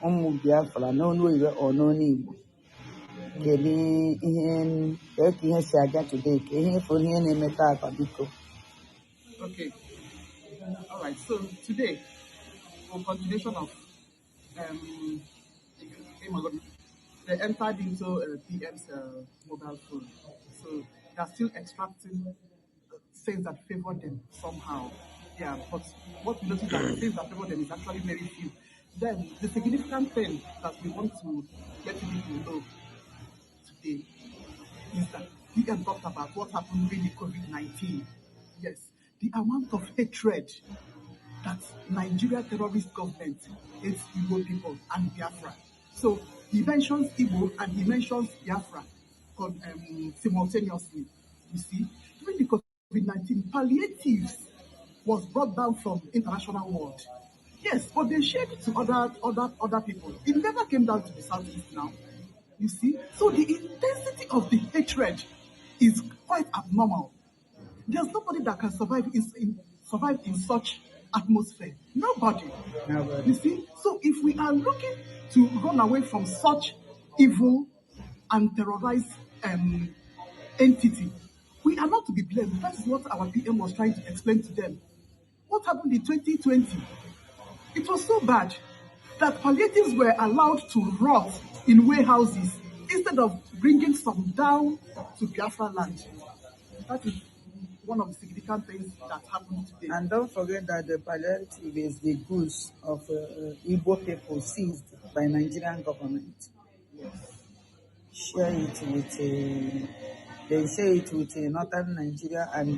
ụmụ Biafra n'ọnụ oyibo ọ n'ọnụ Igbo kedu ihe si aga today ka ihe ifo ihe na-eme taa biko. Okay, all right, so today for continuation of oh my God, they entered into PM's mobile phone, so they're still extracting things that favor them somehow. Yeah, but what we notice that the things that favor them is actually very few. Then the significant thing that we want to let people know today is that PM talked about what happened during the COVID-19. Yes, the amount of hatred that Nigeria terrorist government hates Igbo people and Biafra. So he mentions Igbo and he mentions Biafra simultaneously. You see, during the COVID-19, palliatives was brought down from international world. Yes, but they shared it to other people. It never came down to the Southeast now. You see, so the intensity of the hatred is quite abnormal. There's nobody that can survive in such atmosphere. Nobody. You see, so if we are looking to run away from such evil and terrorized entity, we are not to be blamed. That is what our PM was trying to explain to them. What happened in 2020? It was so bad that palliatives were allowed to rot in warehouses instead of bringing some down to Biafra land. That is one of the significant things that happened today. And don't forget that the palliative is the goods of Igbo people seized by Nigerian government. Yes. They share it with northern Nigeria and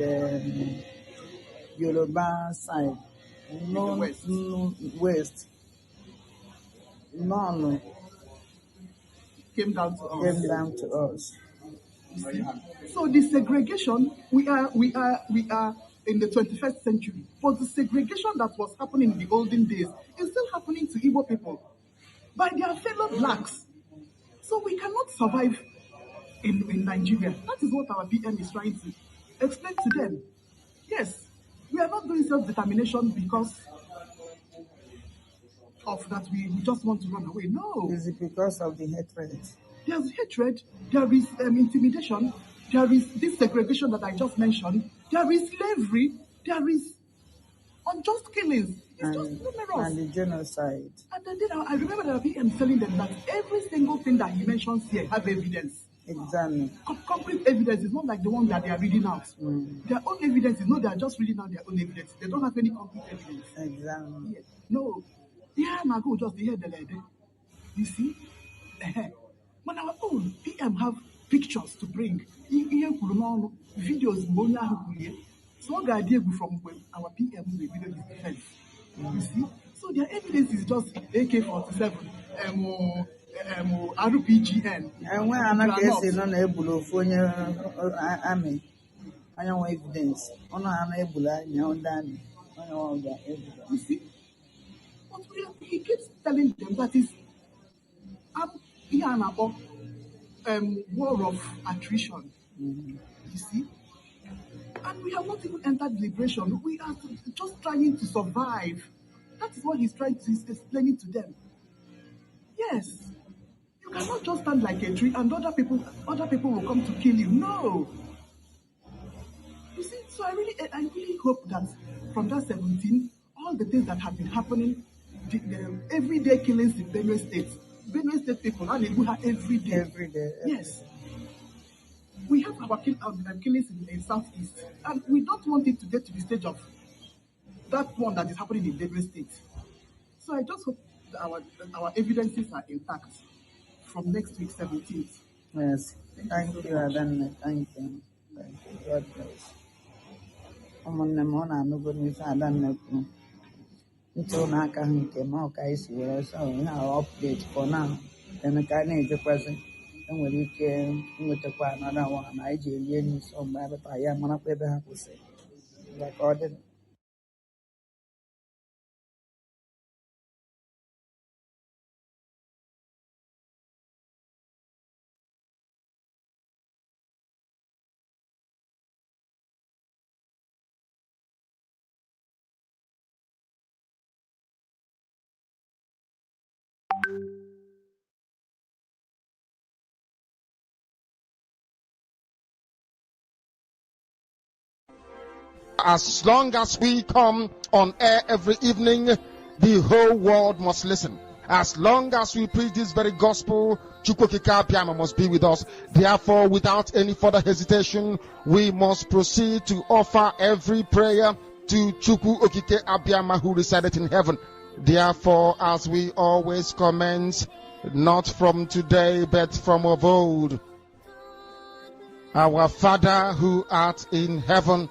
Yoruba side. West. None came down to us. So the segregation, we are in the 21st century, but the segregation that was happening in the olden days is still happening to Igbo people by their fellow blacks. So we cannot survive in Nigeria. That is what our PM is trying to explain to them. Yes, we are not doing self-determination because of that we just want to run away. No. Is it because of the hatred? There's hatred, there is intimidation, there is this segregation that I just mentioned, there is slavery, there is unjust killings. It's just numerous. And the genocide. And then I remember that PM telling them that every single thing that he mentions here have evidence. Exactly. Concrete evidence is not like the one that they are reading out. Their own evidence is they are just reading out their own evidence. They don't have any concrete evidence. Exactly. Yeah. No. Yeah, I go just hear the lady. You see? When our own PM have pictures to bring, videos, so from our PM will video his defense. You see? So their evidence is just AK-47, RPGN. And when I'm not guessing on Ebola for army, I know evidence. On Ebola, you see? But he keeps telling them that is war of attrition. You see? And we have not even entered liberation. We are just trying to survive. That is what he's explaining to them. Yes. You cannot just stand like a tree and other people will come to kill you. No. You see, so I really hope that from that 17, all the things that have been happening, the everyday killings in Benue State people are every day. Every day. Yes. We have our killings in Southeast, and we don't want it to get to the stage of that one that is happening in Benue State. So I just hope that our evidences are intact from next week, 17th. Yes. Thank you, Adanne. Thank you. God bless. ụmụnne m ọ na-anụgo n'ife Adanne kwuru ntụrụ n'aka ha nke ma ọ ka anyị si were sọ ihe a ọpdeti for now ka a na-ejekwazi enwere ike nwetakwaa another one na anyị ji erie n'iso mgbe abata ya marakwa ebe ha kwụsịrị ka ọ dị As long as we come on air every evening, the whole world must listen. As long as we preach this very gospel, Chukwokika Abiyama must be with us. Therefore, without any further hesitation, we must proceed to offer every prayer to Chukwu Okike Abiyama who resided in heaven. Therefore, as we always commence, not from today, but from of old, our Father who art in heaven,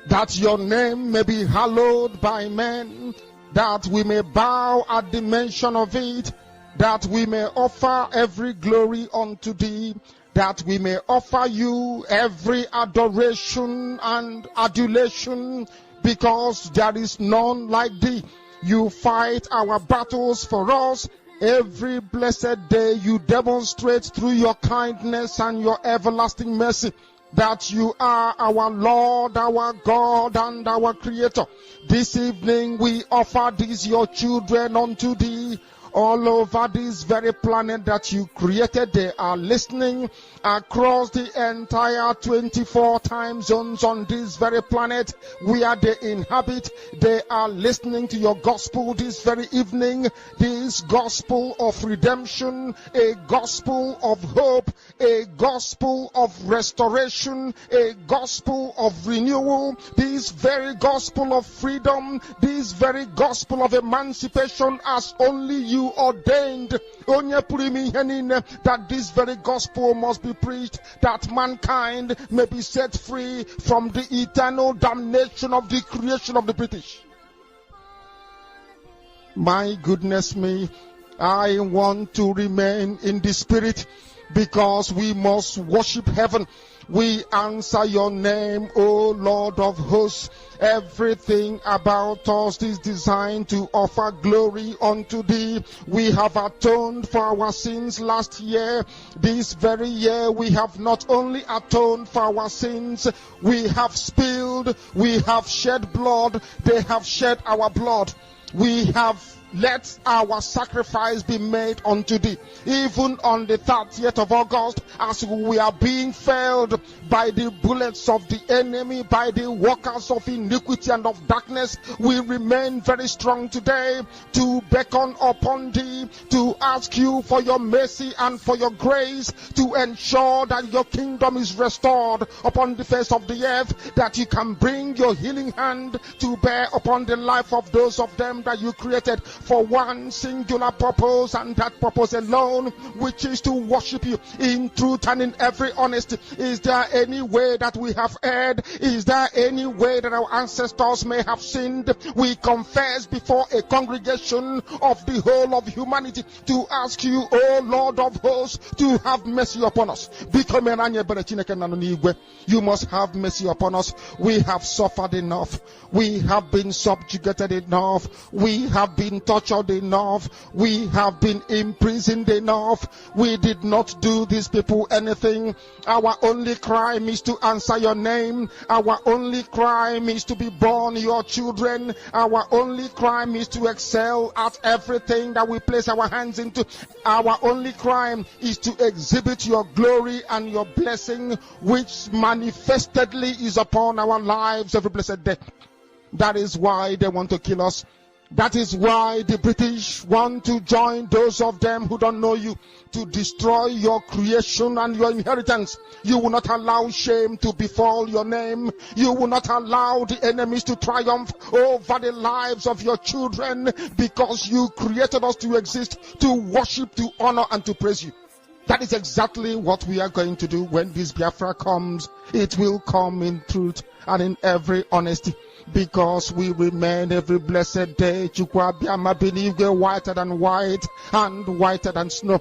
that your name may be hallowed by men, that we may bow at the mention of it, that we may offer every glory unto thee, that we may offer you every adoration and adulation, because there is none like thee. You fight our battles for us. Every blessed day you demonstrate through your kindness and your everlasting mercy that you are our Lord, our God, and our Creator. This evening we offer these your children unto thee. All over this very planet that you created, they are listening across the entire 24 time zones on this very planet where they inhabit. They are listening to your gospel this very evening, this gospel of redemption, a gospel of hope, a gospel of restoration, a gospel of renewal, this very gospel of freedom, this very gospel of emancipation as only you ordained, that this very gospel must be preached, that mankind may be set free from the eternal damnation of the creation of the British. My goodness me, I want to remain in the spirit, because we must worship heaven. We answer your name, O Lord of hosts. Everything about us is designed to offer glory unto thee. We have atoned for our sins last year. This very year we have not only atoned for our sins, we have spilled, we have shed blood, they have shed our blood. We have let our sacrifice be made unto thee. Even on the 30th of August, as we are being felled by the bullets of the enemy, by the workers of iniquity and of darkness, we remain very strong today to beckon upon thee, to ask you for your mercy and for your grace, to ensure that your kingdom is restored upon the face of the earth, that you can bring your healing hand to bear upon the life of those of them that you created for one singular purpose, and that purpose alone, which is to worship you in truth and in every honesty. Is there any way that we have erred? Is there any way that our ancestors may have sinned? We confess before a congregation of the whole of humanity to ask you, O Lord of hosts, to have mercy upon us. You must have mercy upon us. We have suffered enough. We have been subjugated enough. We have been tortured enough. We have been imprisoned enough. We did not do these people anything. Our only crime is to answer your name. Our only crime is to be born your children. Our only crime is to excel at everything that we place our hands into. Our only crime is to exhibit your glory and your blessing, which manifestedly is upon our lives every blessed day. That is why they want to kill us. That is why the British want to join those of them who don't know you to destroy your creation and your inheritance. You will not allow shame to befall your name. You will not allow the enemies to triumph over the lives of your children, because you created us to exist, to worship, to honor, and to praise you. That is exactly what we are going to do when this Biafra comes. It will come in truth and in every honesty, because we remain every blessed day whiter than white and whiter than snow.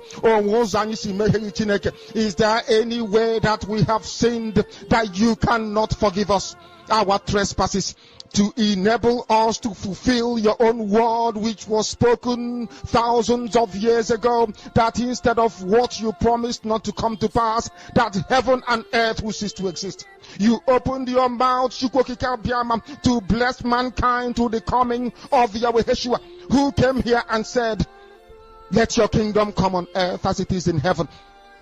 Is there any way that we have sinned that you cannot forgive us our trespasses, to enable us to fulfill your own word, which was spoken thousands of years ago, that instead of what you promised not to come to pass, that heaven and earth will cease to exist? You opened your mouth to bless mankind to the coming of Yahweh Yeshua, who came here and said, let your kingdom come on earth as it is in heaven.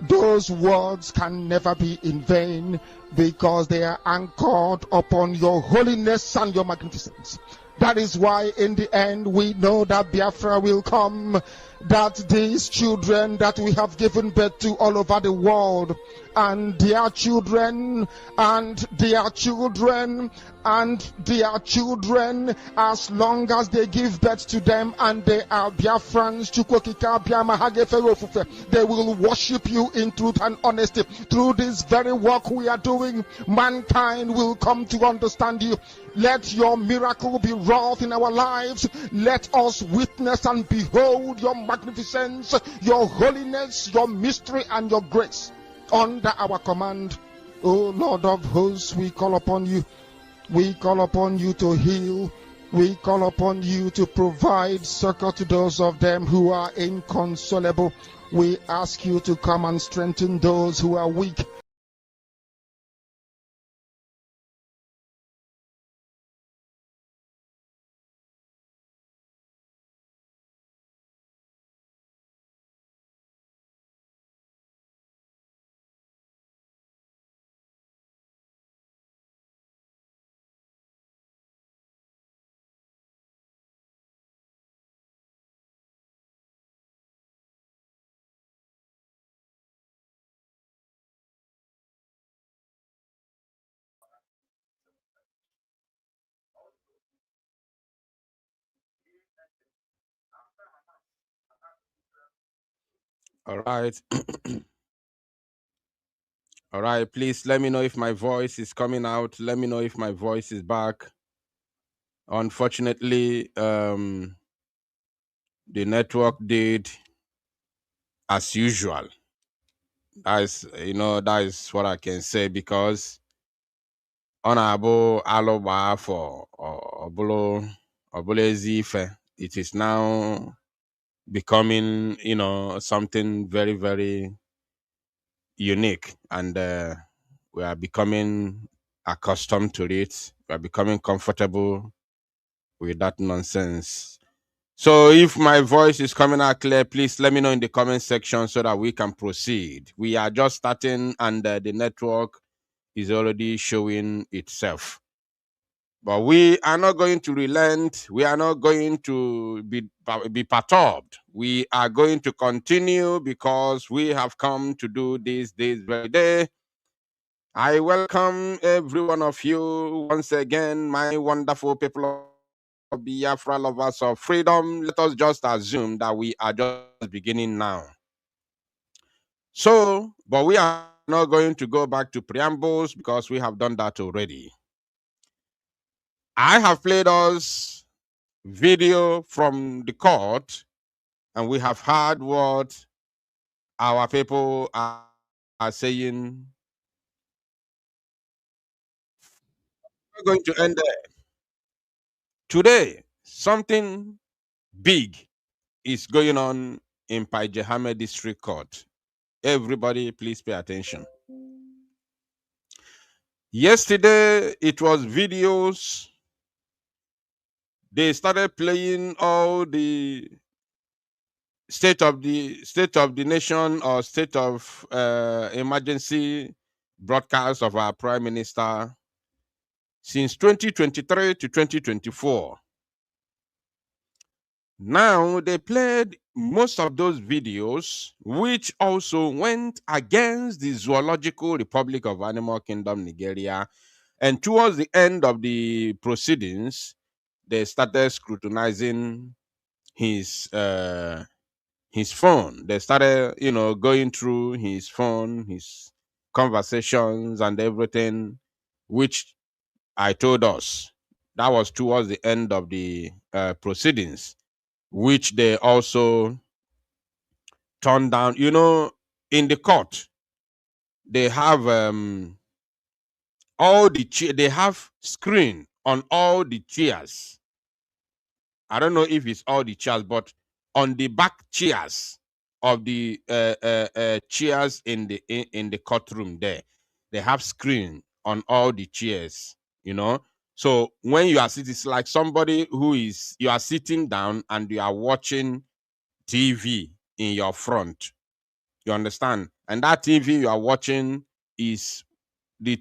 those words can never be in vain, because they are anchored upon your holiness and your magnificence. That is why in the end we know that Biafra will come, that these children that we have given birth to all over the world, and their children, and their children, and their children, as long as they give birth to them and they are Biafrans, they will worship you in truth and honesty. Through this very work we are doing, mankind will come to understand you. Let your miracle be wrought in our lives. Let us witness and behold your magnificence, your holiness, your mystery, and your grace under our command. O Lord of hosts, we call upon you. We call upon you to heal. We call upon you to provide succor to those of them who are inconsolable. We ask you to come and strengthen those who are weak. All right. All right. Please let me know if my voice is coming out. Let me know if my voice is back. Unfortunately, the network did as usual. That is what I can say, because honorable aloba for obulo ezife, it is now becoming, something very, very unique, and we are becoming accustomed to it. We are becoming comfortable with that nonsense. So if my voice is coming out clear, please let me know in the comment section so that we can proceed. We are just starting, and the network is already showing itself. But we are not going to relent. We are not going to be perturbed. We are going to continue, because we have come to do this very day. I welcome every one of you once again, my wonderful people of Biafra, lovers of freedom. Let us just assume that we are just beginning now. So, but we are not going to go back to preambles, because we have done that already. I have played us video from the court, and we have heard what our people are saying. We're going to end there. Today, something big is going on in Paijahame District Court. Everybody, please pay attention. Yesterday, it was videos. They started playing all the state of the nation, or state of emergency broadcast of our prime minister since 2023 to 2024. Now they played most of those videos, which also went against the Zoological Republic of Animal Kingdom, Nigeria. And towards the end of the proceedings, they started scrutinizing his phone. They started, going through his phone, his conversations and everything, which I told us that was towards the end of the proceedings, which they also turned down. In the court, they have they have screen on all the chairs. I don't know if it's all the chairs, but on the back chairs of the chairs in the courtroom, there they have screen on all the chairs. So when you are sitting, it's like somebody you are sitting down and you are watching TV in your front. You understand? And that TV you are watching is the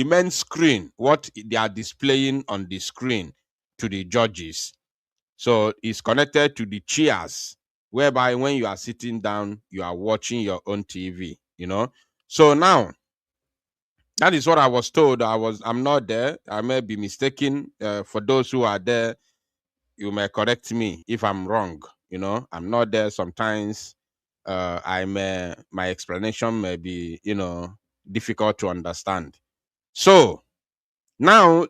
main screen, what they are displaying on the screen to the judges. So it's connected to the chairs, whereby when you are sitting down, you are watching your own TV, you know. So now that is what I was told. I'm not there. I may be mistaken. For those who are there, you may correct me if I'm wrong. You know, I'm not there. Sometimes my explanation may be, difficult to understand. So now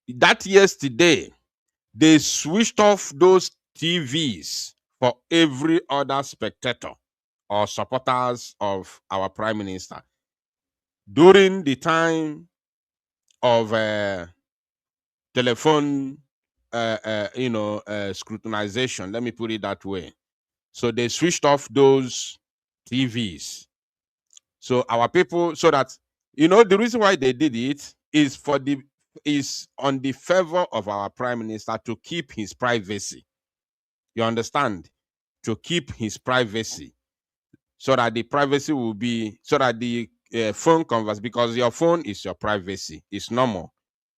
that yesterday, they switched off those TVs for every other spectator or supporters of our prime minister during the time of telephone scrutinization, let me put it that way. So they switched off those TVs, so our people, so that, the reason why they did it is on the favor of our prime minister, to keep his privacy. You understand? To keep his privacy, so that the privacy will be, so that the phone converse, because your phone is your privacy, it's normal.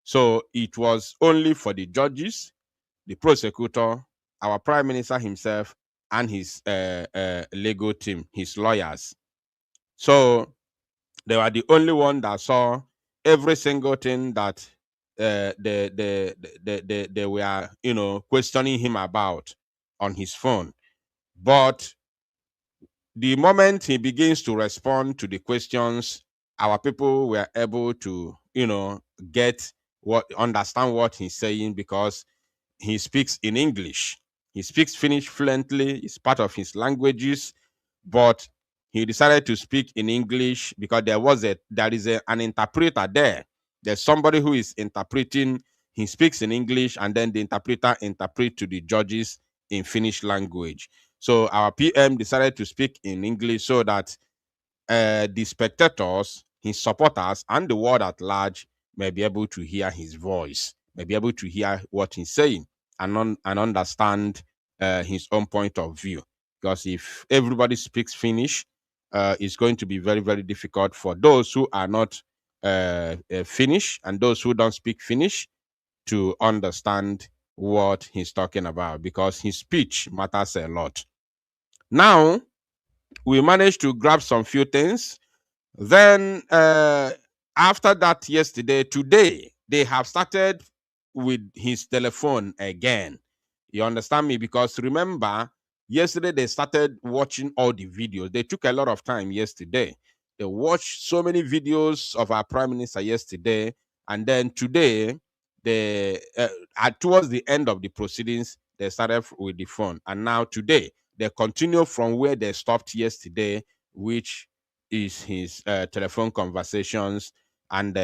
So it was only for the judges, the prosecutor, our prime minister himself, and his legal team, his lawyers. So they were the only one that saw every single thing that they were, questioning him about on his phone. But the moment he begins to respond to the questions, our people were able to, understand what he's saying, because he speaks in English. He speaks Finnish fluently. It's part of his languages, but he decided to speak in English because there is an interpreter there. There's somebody who is interpreting. He speaks in English, and then the interpreter interprets to the judges in Finnish language. So our PM decided to speak in English so that the spectators, his supporters, and the world at large may be able to hear his voice, may be able to hear what he's saying, and understand his own point of view. Because if everybody speaks Finnish, it's going to be very, very difficult for those who are not Finnish and those who don't speak Finnish to understand what he's talking about, because his speech matters a lot. Now, we managed to grab some few things. Then after that, today, they have started with his telephone again. You understand me? Because remember, yesterday they started watching all the videos. They took a lot of time yesterday. They watched so many videos of our prime minister yesterday. And then today, towards the end of the proceedings, they started with the phone. And now today, they continue from where they stopped yesterday, which is his telephone conversations and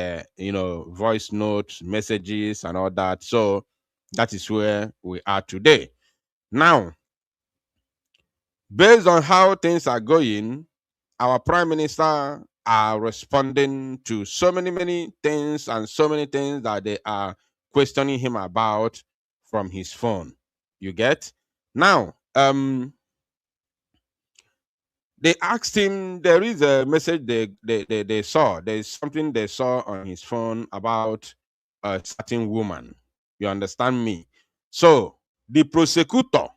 voice notes, messages, and all that. So that is where we are today. Now, based on how things are going, our prime minister are responding to so many things, and so many things that they are questioning him about from his phone. You get? Now, they asked him, there is a message they saw. There's something they saw on his phone about a certain woman. You understand me? So the prosecutor,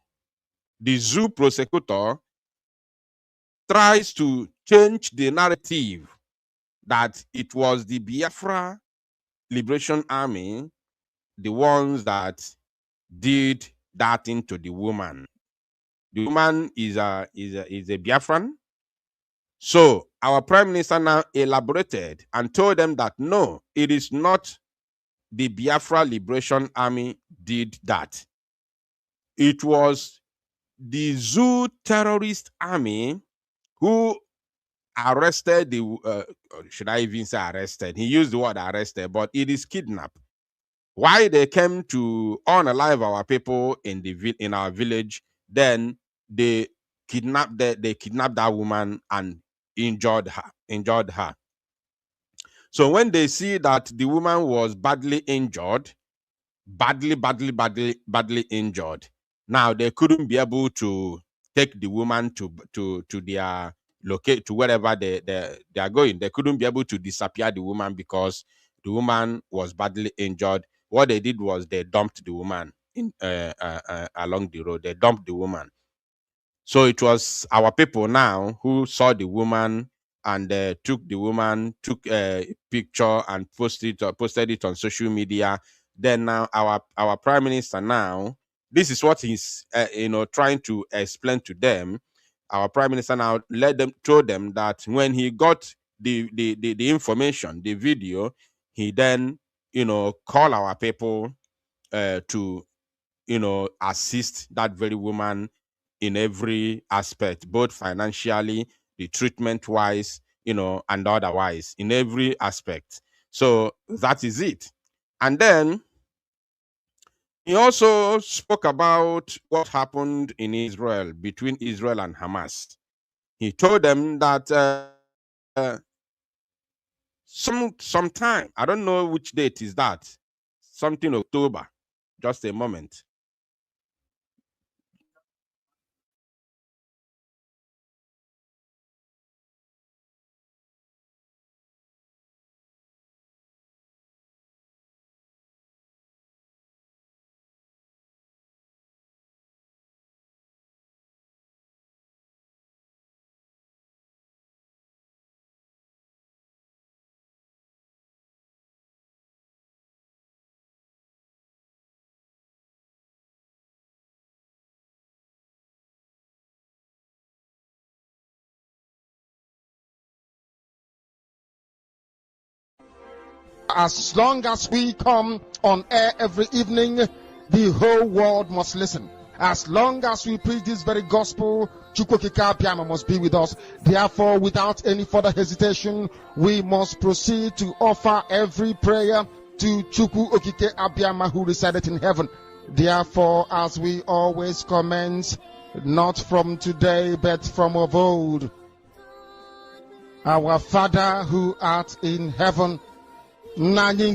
the zoo prosecutor, tries to change the narrative that it was the Biafra Liberation Army, the ones that did that thing to the woman. The woman is a Biafran. So our prime minister now elaborated and told them that no, it is not the Biafra Liberation Army did that. It was the Zoo terrorist army who arrested should I even say arrested? He used the word arrested, but it is kidnapped. Why they came to unalive our people in our village, then they kidnapped that woman and injured her. So when they see that the woman was badly injured, badly injured, now they couldn't be able to take the woman to their locate to wherever they are going. They couldn't be able to disappear the woman because the woman was badly injured. What they did was they dumped the woman in along the road. They dumped the woman. So it was our people now who saw the woman and took the woman, took a picture and posted it on social media. Then now our prime minister now, this is what he's trying to explain to them. Our prime minister now told them that when he got the information, the video, he then call our people to assist that very woman in every aspect, both financially, the treatment wise, and otherwise, in every aspect. So that is it. And then he also spoke about what happened in Israel, between Israel and Hamas. He told them that sometime, I don't know which date is that, something October, just a moment. As long as we come on air every evening, the whole world must listen. As long as we preach this very gospel, Chukwokika Abiyama must be with us. Therefore, without any further hesitation, we must proceed to offer every prayer to Chukwu Okike Abiyama who resided in heaven. Therefore, as we always commence, not from today, but from of old, our Father who art in heaven, that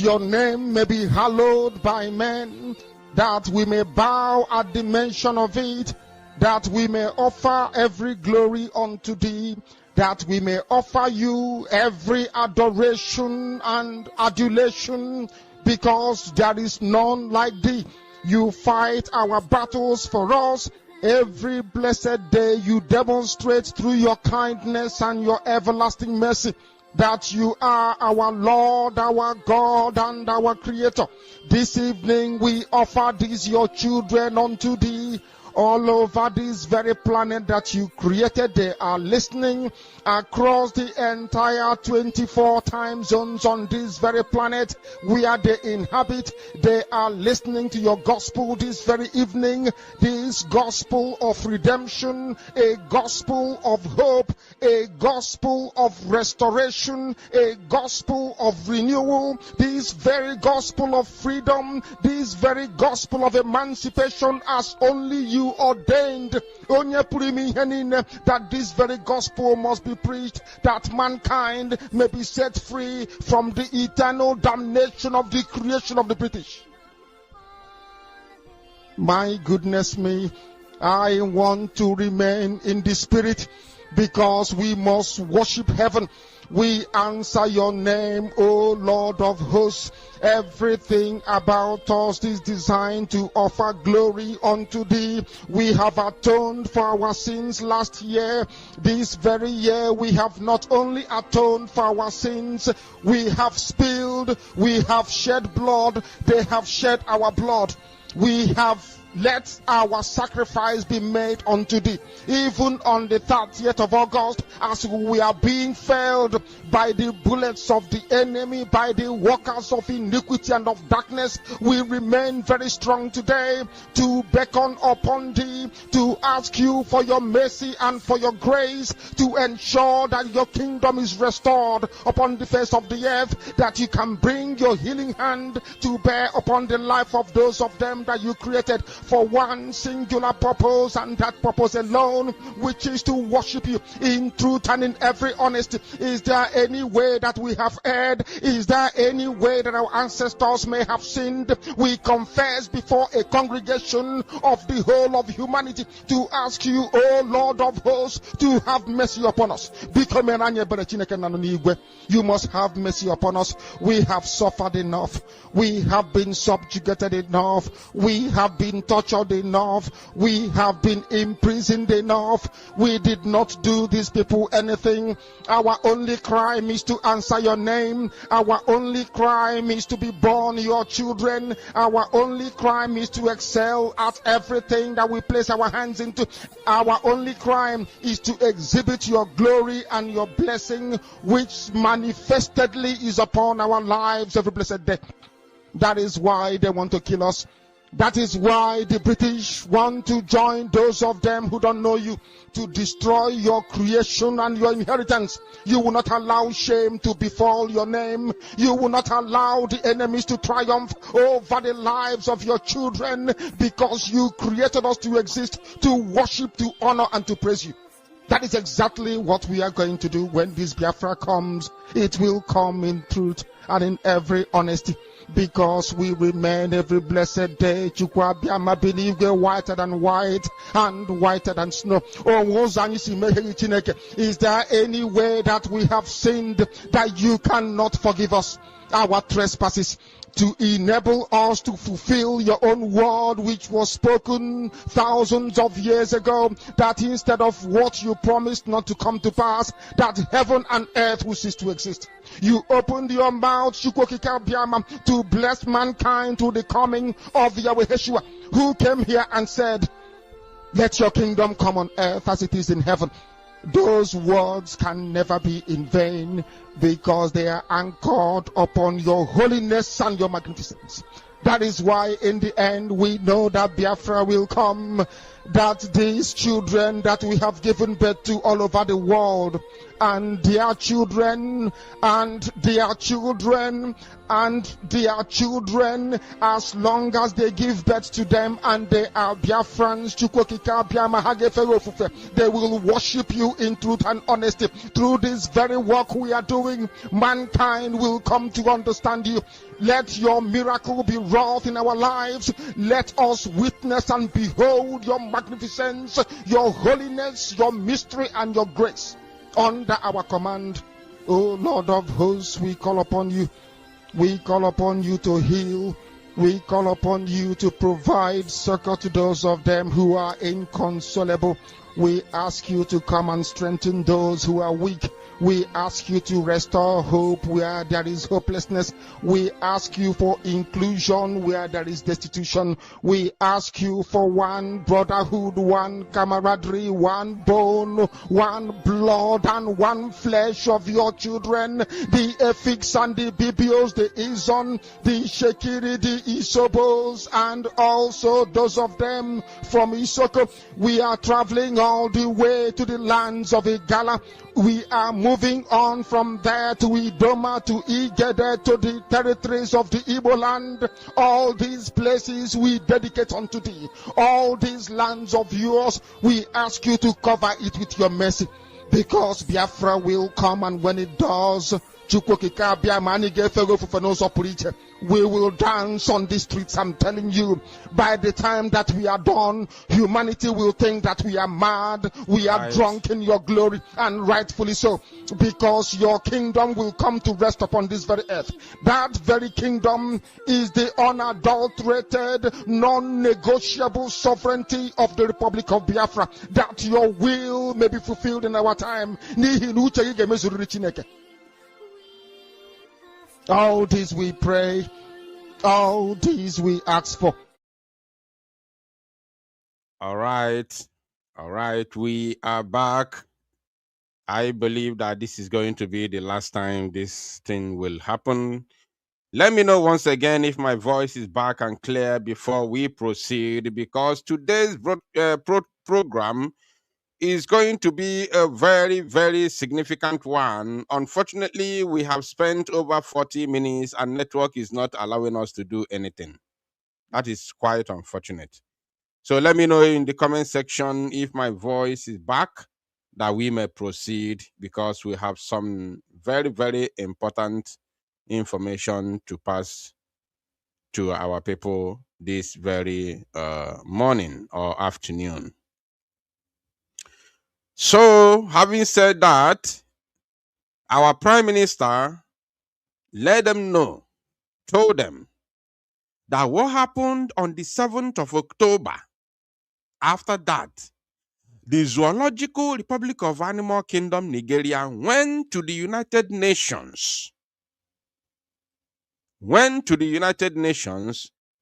your name may be hallowed by men, that we may bow at the mention of it, that we may offer every glory unto thee, that we may offer you every adoration and adulation, because there is none like thee. You fight our battles for us. Every blessed day you demonstrate through your kindness and your everlasting mercy that you are our Lord, our God, and our Creator. This evening we offer these your children unto thee. All over this very planet that you created, they are listening across the entire 24 time zones on this very planet where they inhabit. They are listening to your gospel this very evening, this gospel of redemption, a gospel of hope, a gospel of restoration, a gospel of renewal, this very gospel of freedom, this very gospel of emancipation as only you ordained, that this very gospel must be preached, that mankind may be set free from the eternal damnation of the creation of the British. My goodness me, I want to remain in the spirit because we must worship heaven. We answer your name, O Lord of hosts. Everything about us is designed to offer glory unto thee. We have atoned for our sins last year. This very year we have not only atoned for our sins, we have spilled, we have shed blood, they have shed our blood. We have let our sacrifice be made unto thee. Even on the 30th of August, as we are being felled by the bullets of the enemy, by the workers of iniquity and of darkness, we remain very strong today to beckon upon thee, to ask you for your mercy and for your grace, to ensure that your kingdom is restored upon the face of the earth, that you can bring your healing hand to bear upon the life of those of them that you created. for one singular purpose, and that purpose alone, which is to worship you in truth and in every honesty. Is there any way that we have erred? Is there any way that our ancestors may have sinned? We confess before a congregation of the whole of humanity to ask you, O Lord of hosts, to have mercy upon us. You must have mercy upon us. We have suffered enough. We have been subjugated enough. We have been tortured enough. We have been imprisoned enough. We did not do these people anything. Our only crime is to answer your name. Our only crime is to be born your children. Our only crime is to excel at everything that we place our hands into. Our only crime is to exhibit your glory and your blessing, which manifestedly is upon our lives every blessed day. That is why they want to kill us. That is why the British want to join those of them who don't know you to destroy your creation and your inheritance. You will not allow shame to befall your name. You will not allow the enemies to triumph over the lives of your children, because you created us to exist, to worship, to honor, and to praise you. That is exactly what we are going to do when this Biafra comes. It will come in truth and in every honesty, because we remain every blessed day whiter than white and whiter than snow. Is there any way that we have sinned that you cannot forgive us our trespasses, to enable us to fulfill your own word, which was spoken thousands of years ago, that instead of what you promised not to come to pass, that heaven and earth will cease to exist? You opened your mouth to bless mankind through the coming of Yahweh Yeshua, who came here and said, let your kingdom come on earth as it is in heaven. Those words can never be in vain, because they are anchored upon your holiness and your magnificence. That is why in the end we know that Biafra will come, that these children that we have given birth to all over the world, and their children, and their children, and their children, as long as they give birth to them and they are Biafrans, they will worship you in truth and honesty. Through this very work we are doing, mankind will come to understand you. Let your miracle be wrought in our lives. Let us witness and behold your magnificence, your holiness, your mystery, and your grace under our command. O Lord of hosts, we call upon you. We call upon you to heal. We call upon you to provide succor to those of them who are inconsolable. We ask you to come and strengthen those who are weak. We ask you to restore hope where there is hopelessness. We ask you for inclusion where there is destitution. We ask you for one brotherhood, one camaraderie, one bone, one blood, and one flesh of your children. The Efiks and the Bibios, the Izon, the Shekiri, the Isobos, and also those of them from Isoko. We are traveling all the way to the lands of Igala. We are moving on from there to Idoma, to Igede, to the territories of the Igbo land. All these places we dedicate unto thee. All these lands of yours, we ask you to cover it with your mercy, because Biafra will come, and when it does, we will dance on the streets. I'm telling you, by the time that we are done, humanity will think that we are mad, we are drunk in your glory, and rightfully so, because your kingdom will come to rest upon this very earth. That very kingdom is the unadulterated, non-negotiable sovereignty of the Republic of Biafra, that your will may be fulfilled in our time. All this we pray, all these we ask for. All right, we are back. I believe that this is going to be the last time this thing will happen. Let me know once again if my voice is back and clear before we proceed, because today's program is going to be a very, very significant one. Unfortunately, we have spent over 40 minutes and network is not allowing us to do anything. That is quite unfortunate. So let me know in the comment section if my voice is back, that we may proceed, because we have some very, very important information to pass to our people this very morning or afternoon. So, having said that, our Prime Minister let them know, told them that what happened on the 7th of October, after that, the Zoological Republic of Animal Kingdom, Nigeria, went to the United Nations,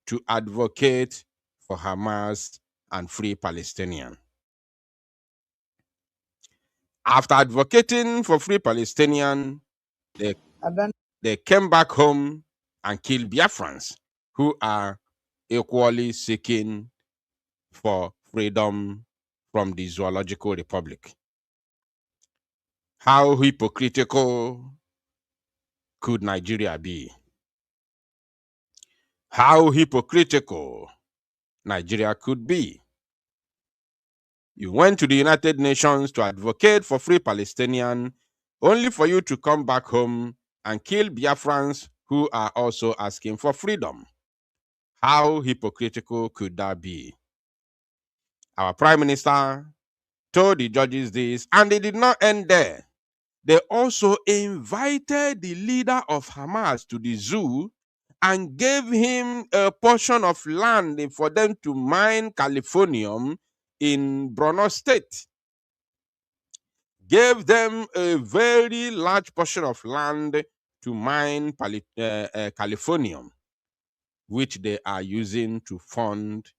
to advocate for Hamas and free Palestinians. After advocating for free Palestinians, they came back home and killed Biafrans who are equally seeking for freedom from the Zoological Republic. How hypocritical could Nigeria be? How hypocritical Nigeria could be. You went to the United Nations to advocate for free Palestinians, only for you to come back home and kill Biafrans who are also asking for freedom. How hypocritical could that be? Our Prime Minister told the judges this, and they did not end there. They also invited the leader of Hamas to the zoo and gave him a portion of land for them to mine californium in Borno State. Gave them a very large portion of land to mine californium, which they are using to fund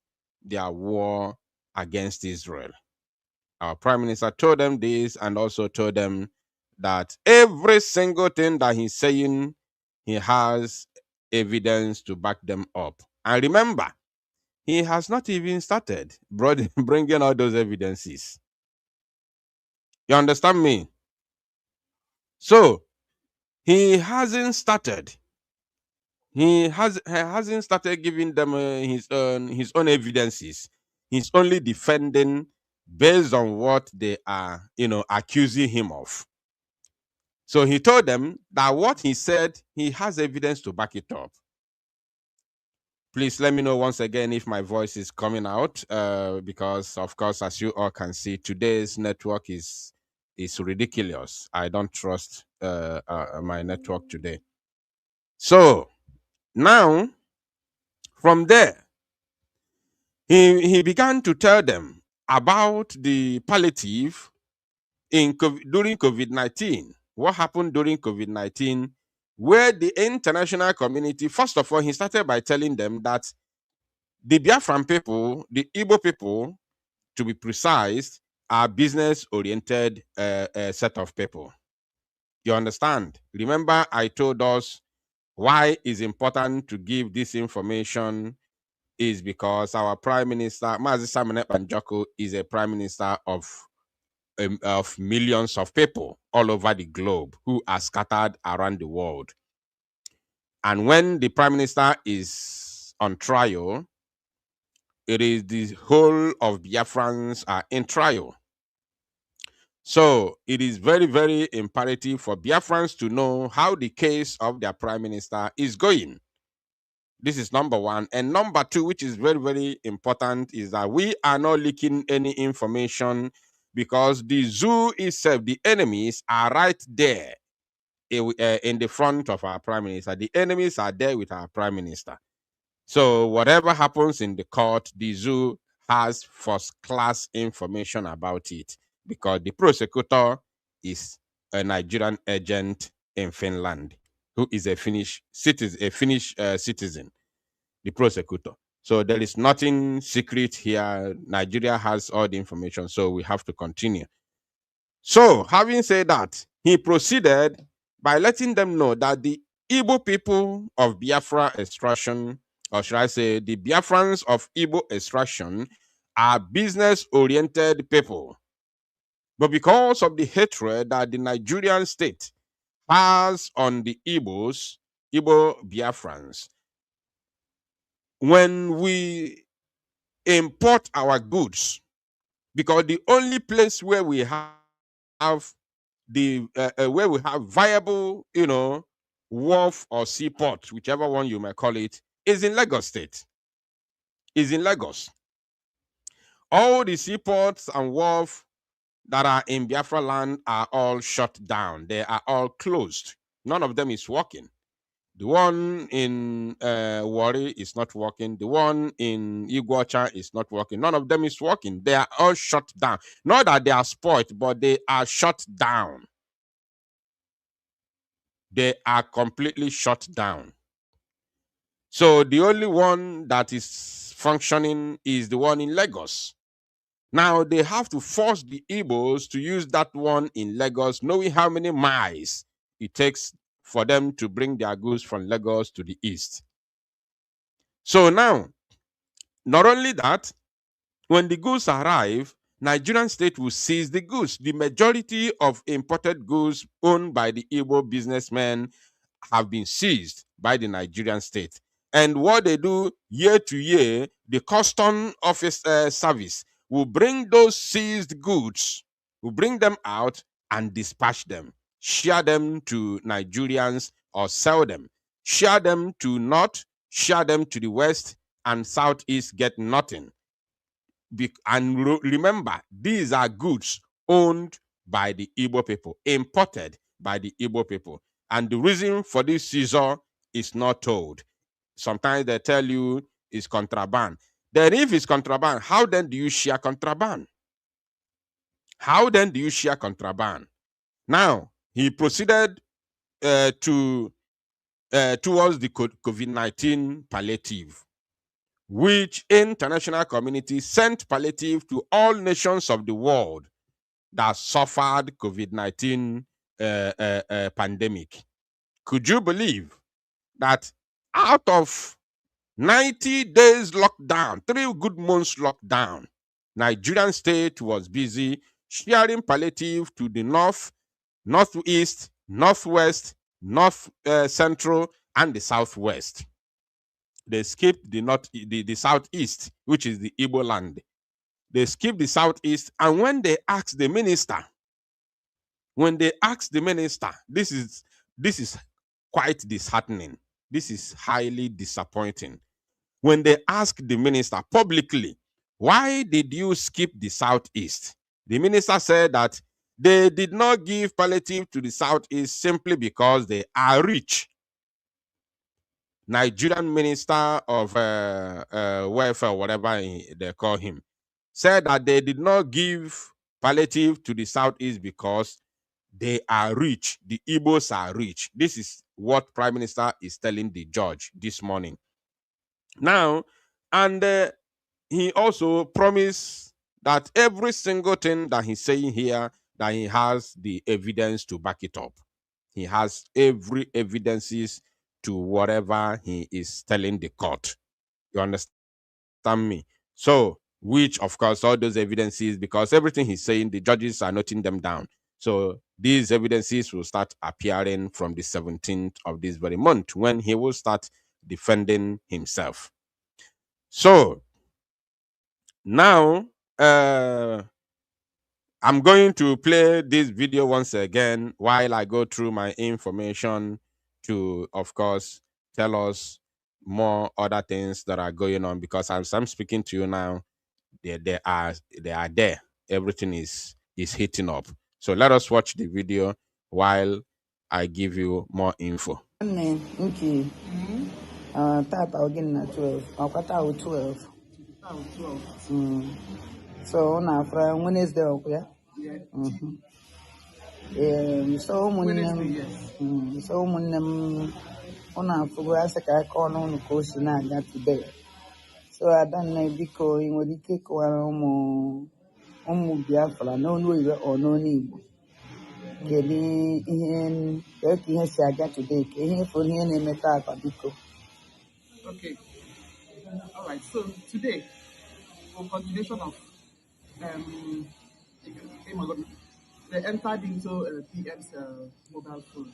their war against Israel. Our Prime Minister told them this, and also told them that every single thing that he's saying, he has evidence to back them up. And remember, he has not even started bringing all those evidences. You understand me? So he hasn't started. He hasn't started giving them his own evidences. He's only defending based on what they are, accusing him of. So he told them that what he said, he has evidence to back it up. Please let me know once again if my voice is coming out, because of course, as you all can see, today's network is ridiculous. I don't trust my network today. So now, from there, he began to tell them about the palliative during COVID-19. What happened during COVID-19, where the international community, first of all, he started by telling them that the Biafran people, the Igbo people, to be precise, are business-oriented set of people. You understand? Remember, I told us why it's important to give this information is because our Prime Minister, Mazi Samane Banjoko, is a Prime Minister of millions of people all over the globe who are scattered around the world. And when the Prime Minister is on trial, it is the whole of Biafrans are in trial. So it is very, very imperative for Biafrans to know how the case of their Prime Minister is going. This is number one. And number two, which is very, very important, is that we are not leaking any information, because the zoo itself, the enemies are right there in the front of our Prime Minister. The enemies are there with our Prime Minister. So whatever happens in the court, the zoo has first-class information about it, because the prosecutor is a Nigerian agent in Finland who is a Finnish citizen, the prosecutor. So there is nothing secret here. Nigeria has all the information, so we have to continue. So, having said that, he proceeded by letting them know that the Igbo people of Biafra extraction, or should I say, the Biafrans of Igbo extraction, are business-oriented people. But because of the hatred that the Nigerian state has on the Igbo Biafrans, when we import our goods, because the only place where we have where we have viable, wharf or seaport, whichever one you may call it, is in Lagos State. Is in Lagos. All the seaports and wharf that are in Biafra land are all shut down. They are all closed. None of them is working. The one in Warri is not working. The one in Iguacha is not working. None of them is working. They are all shut down. Not that they are spoiled, but they are shut down. They are completely shut down. So the only one that is functioning is the one in Lagos. Now they have to force the Igbos to use that one in Lagos, knowing how many miles it takes for them to bring their goods from Lagos to the east. So now, not only that, when the goods arrive, Nigerian state will seize the goods. The majority of imported goods owned by the Igbo businessmen have been seized by the Nigerian state. And what they do year to year, the custom office service will bring those seized goods, will bring them out and dispatch them, share them to Nigerians or sell them, share them to north, share them to the west, and southeast get nothing. And remember, these are goods owned by the Igbo people, imported by the Igbo people. And the reason for this seizure is not told. Sometimes they tell you it's contraband. Then if it's contraband, how then do you share contraband? How then do you share contraband? Now, he proceeded towards the COVID-19 palliative, which international community sent palliative to all nations of the world that suffered COVID-19 pandemic. Could you believe that out of 90 days lockdown, 3 good months lockdown, Nigerian state was busy sharing palliative to the north, northeast, northwest, north central, and the southwest. They skipped the southeast, which is the Igbo land. They skipped the southeast, and when they asked the minister, this is quite disheartening. This is highly disappointing. When they asked the minister publicly, why did you skip the southeast? The minister said that they did not give palliative to the southeast simply because they are rich. Nigerian Minister of Welfare, whatever they call him, said that they did not give palliative to the southeast because they are rich. The Igbos are rich. This is what Prime Minister is telling the judge this morning. Now, and he also promised that every single thing that he's saying here, that he has the evidence to back it up. He has every evidences to whatever he is telling the court. You understand me? So, which of course all those evidences, because everything he's saying, the judges are noting them down. So these evidences will start appearing from the 17th of this very month, when he will start defending himself. So now I'm going to play this video once again while I go through my information to, of course, tell us more other things that are going on, because as I'm speaking to you now, they are there. Everything is heating up. So let us watch the video while I give you more info. Tata again na 12. Akwata 12. So na from Wednesday okay. So munem ona fugo asaka ka ono no ko si na aga today. So adan na biko inwere ike kọwara ụmụ Biafra n'ọnụ Igbo ọ n'ọnụ Igbo. Kedu ihe si aga today, ka ihe fọrọ ihe na-eme tata biko. Okay. All right. So today, for continuation of they entered into PM's mobile phone.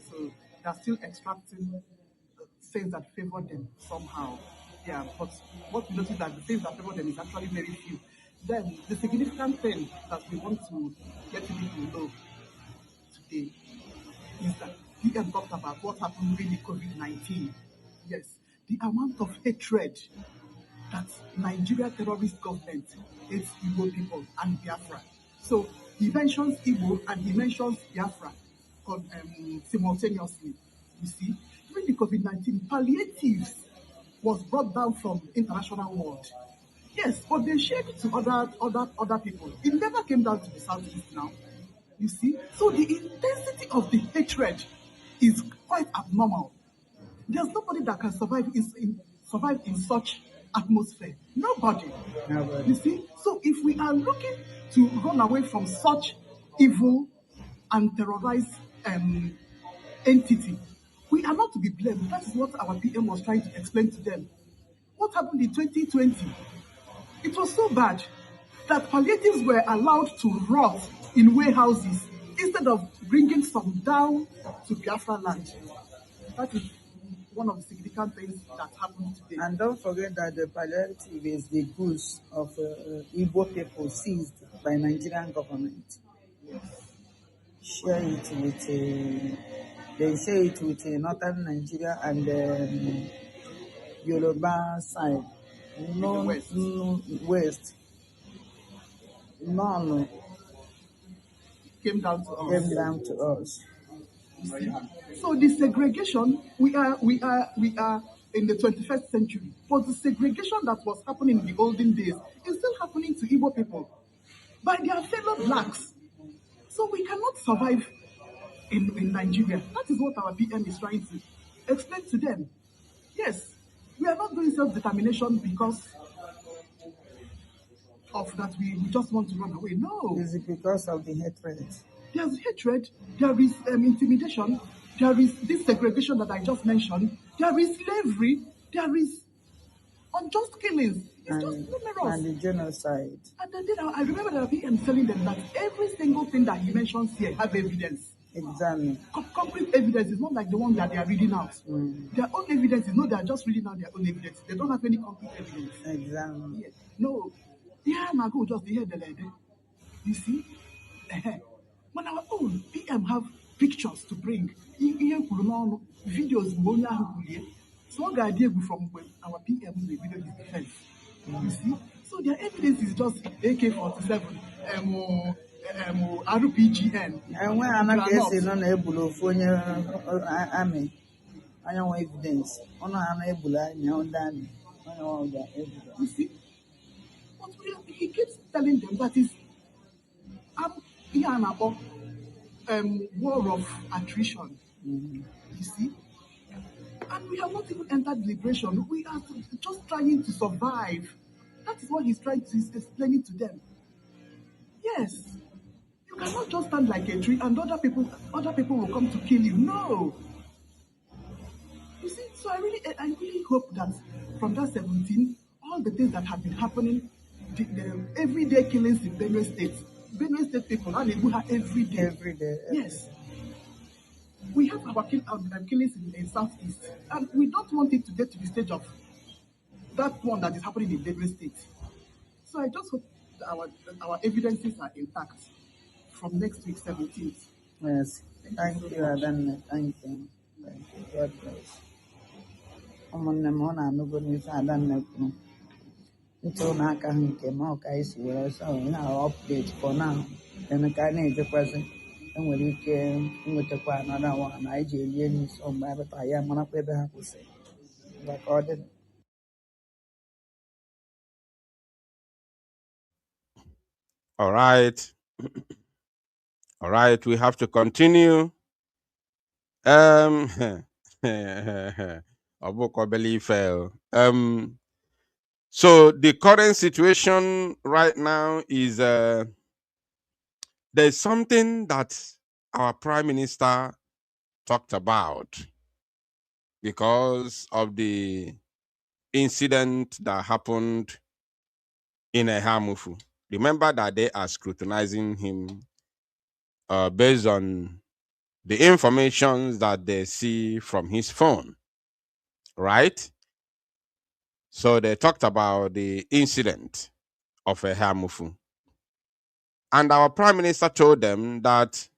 So they're still extracting things that favor them somehow. Yeah, but what we notice that the things that favor them is actually very few. Then the significant thing that we want to let people know today is that PM talked about what happened during the COVID-19. Yes, the amount of hatred that Nigeria terrorist government hates Igbo people and Biafra. So he mentions Igbo and he mentions Biafra simultaneously. You see, during the COVID-19, palliatives was brought down from international world. Yes, but they shared to other people. It never came down to the southeast now. You see, so the intensity of the hatred is quite abnormal. There's nobody that can survive in such atmosphere. Nobody. Nobody. You see, so if we are looking to run away from such evil and terrorized entity, we are not to be blamed. That is what our PM was trying to explain to them. What happened in 2020? It was so bad that palliatives were allowed to rot in warehouses instead of bringing some down to Biafra land. That is one of the significant things that happened today. And don't forget that the palliative is the goods of Igbo people seized by Nigerian government. Share it with they share it with northern Nigeria and Yoruba side. No, West. West. None Came down to us. came down to us. So the segregation, we are in the 21st century, but the segregation that was happening in the olden days is still happening to Igbo people by their fellow blacks. So we cannot survive in Nigeria. That is what our PM is trying to explain to them. Yes, we are not doing self-determination because of that we just want to run away. No. Is it because of the hatred? There's hatred, there is intimidation, there is this segregation that I just mentioned, there is slavery, there is unjust killings. It's just numerous. And the genocide. And then I remember that PM telling them that every single thing that he mentions here have evidence. Exactly. Concrete evidence is not like the one that they are reading out. Their own evidence is not they are just reading out their own evidence. They don't have any concrete evidence. Exactly. Yeah. No. Yeah, I go just hear the lady. You see? When our own PM have pictures to bring, videos, so what idea from our PM the video is defense. You see? So their evidence is just AK-47, RPGN. And when I'm not guessing on able for army, I know evidence. On unable, I know that. I know that evidence. You see? But he keeps telling them that is war of attrition. You see? And we have not even entered liberation. We are just trying to survive. That is what he's trying to explain to them. Yes. You cannot just stand like a tree and other people will come to kill you. No. You see, so I really hope that from that 17, all the things that have been happening, the everyday killings in Benue State people, and they have every day. Every day. Yes. We have our killings in Southeast, and we don't want it to get to the stage of that one that is happening in Benue State. So I just hope that our evidences are intact from next week, 17th. Yes. Thank you, Adan. Thank you. Thank you. God bless. Ụmụnne m ọ na-anụgo n'ife Ada na-ekwu ntụ n'aka ha nke ma ọ ka anyị si were ọsọ ihe a update for now emeka na-ejekwazi enwere ike nwetakwà anọda nwa na anyị ji elie n'isi mgbe anyị bata ya marakwa ebe ha kwụsịrị mgbe ka ọ dị. All right. All right, we have to continue. So the current situation right now is there's something that our Prime Minister talked about because of the incident that happened in Ehamufu. Remember that they are scrutinizing him based on the information that they see from his phone, right? So they talked about the incident of a Hamufu. And our prime minister told them that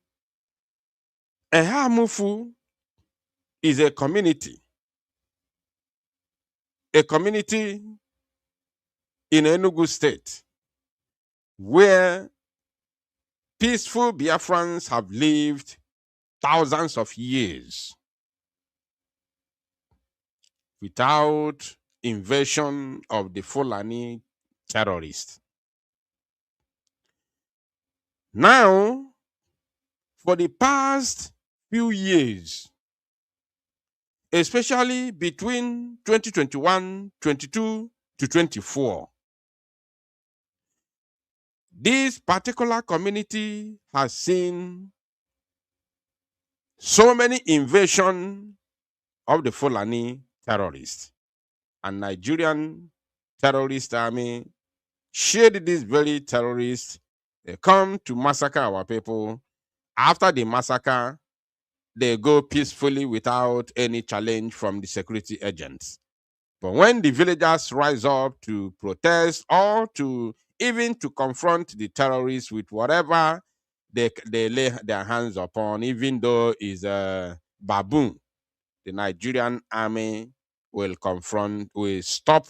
a Hamufu is a community in Enugu State where peaceful Biafrans have lived thousands of years without invasion of the Fulani terrorists. Now, for the past few years, especially between 2021, 22 to 24, this particular community has seen so many invasion of the Fulani terrorists, and Nigerian terrorist army shared these very terrorists. They come to massacre our people. After the massacre, they go peacefully without any challenge from the security agents. But when the villagers rise up to protest or to even to confront the terrorists with whatever they lay their hands upon, even though it's a baboon, the Nigerian army will stop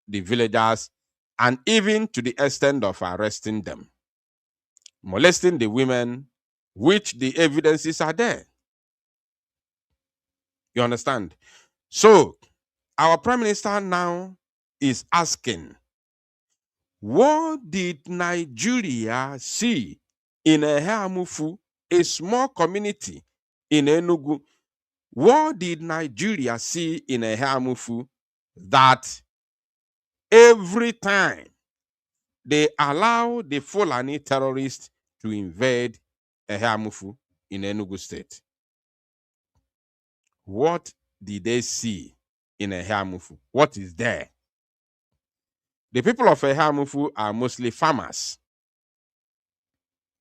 the villagers, and even to the extent of arresting them, molesting the women, which the evidences are there. You understand? So our prime minister now is asking, what did Nigeria see in Eheamufu, a small community in Enugu? What did Nigeria see in Eheamufu that every time they allow the Fulani terrorists to invade Eheamufu in Enugu State? What did they see in Eheamufu? What is there? The people of Eheamufu are mostly farmers.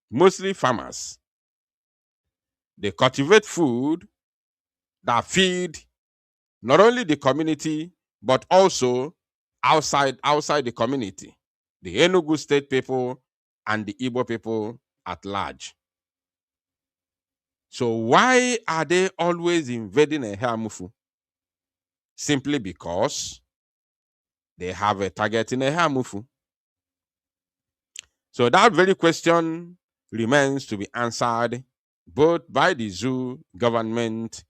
Mostly farmers. They cultivate food that feed not only the community, but also outside the community, the Enugu State people and the Igbo people at large. So why are they always invading Eheamufu? Simply because they have a target in Eheamufu. So that very question remains to be answered both by the zoo government,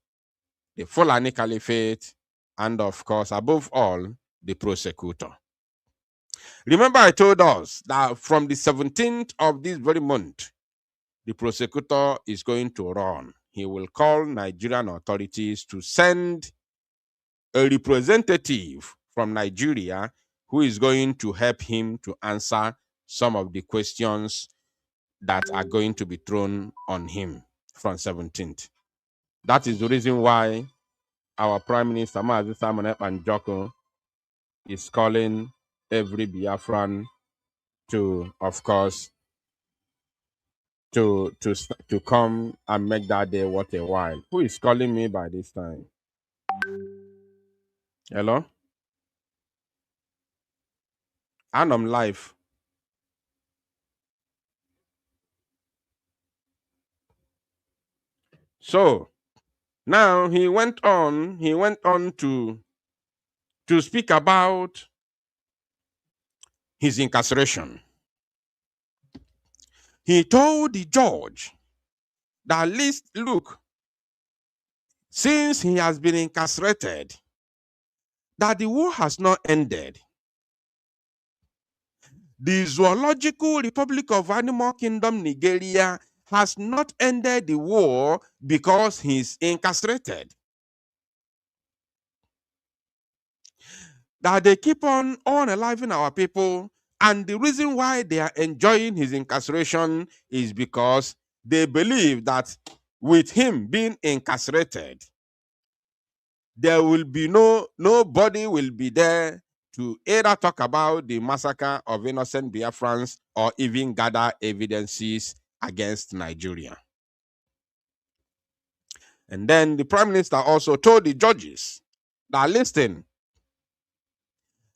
the Fulani Caliphate, and of course, above all, the prosecutor. Remember, I told us that from the 17th of this very month, the prosecutor is going to run. He will call Nigerian authorities to send a representative from Nigeria who is going to help him to answer some of the questions that are going to be thrown on him from 17th. That is the reason why our Prime Minister, Mazi Simon Ekpa Njoko, is calling every Biafran to, of course, to come and make that day worth a while. Who is calling me by this time? Hello? And I'm live. So now he went on to speak about his incarceration. He told the judge that, at least, look, since he has been incarcerated, that the war has not ended. The Zoological Republic of Animal Kingdom, Nigeria, has not ended the war because he's incarcerated. That they keep on unaliving our people, and the reason why they are enjoying his incarceration is because they believe that with him being incarcerated, there will be nobody will be there to either talk about the massacre of innocent Biafrans or even gather evidences against Nigeria. And then the Prime Minister also told the judges that, listen,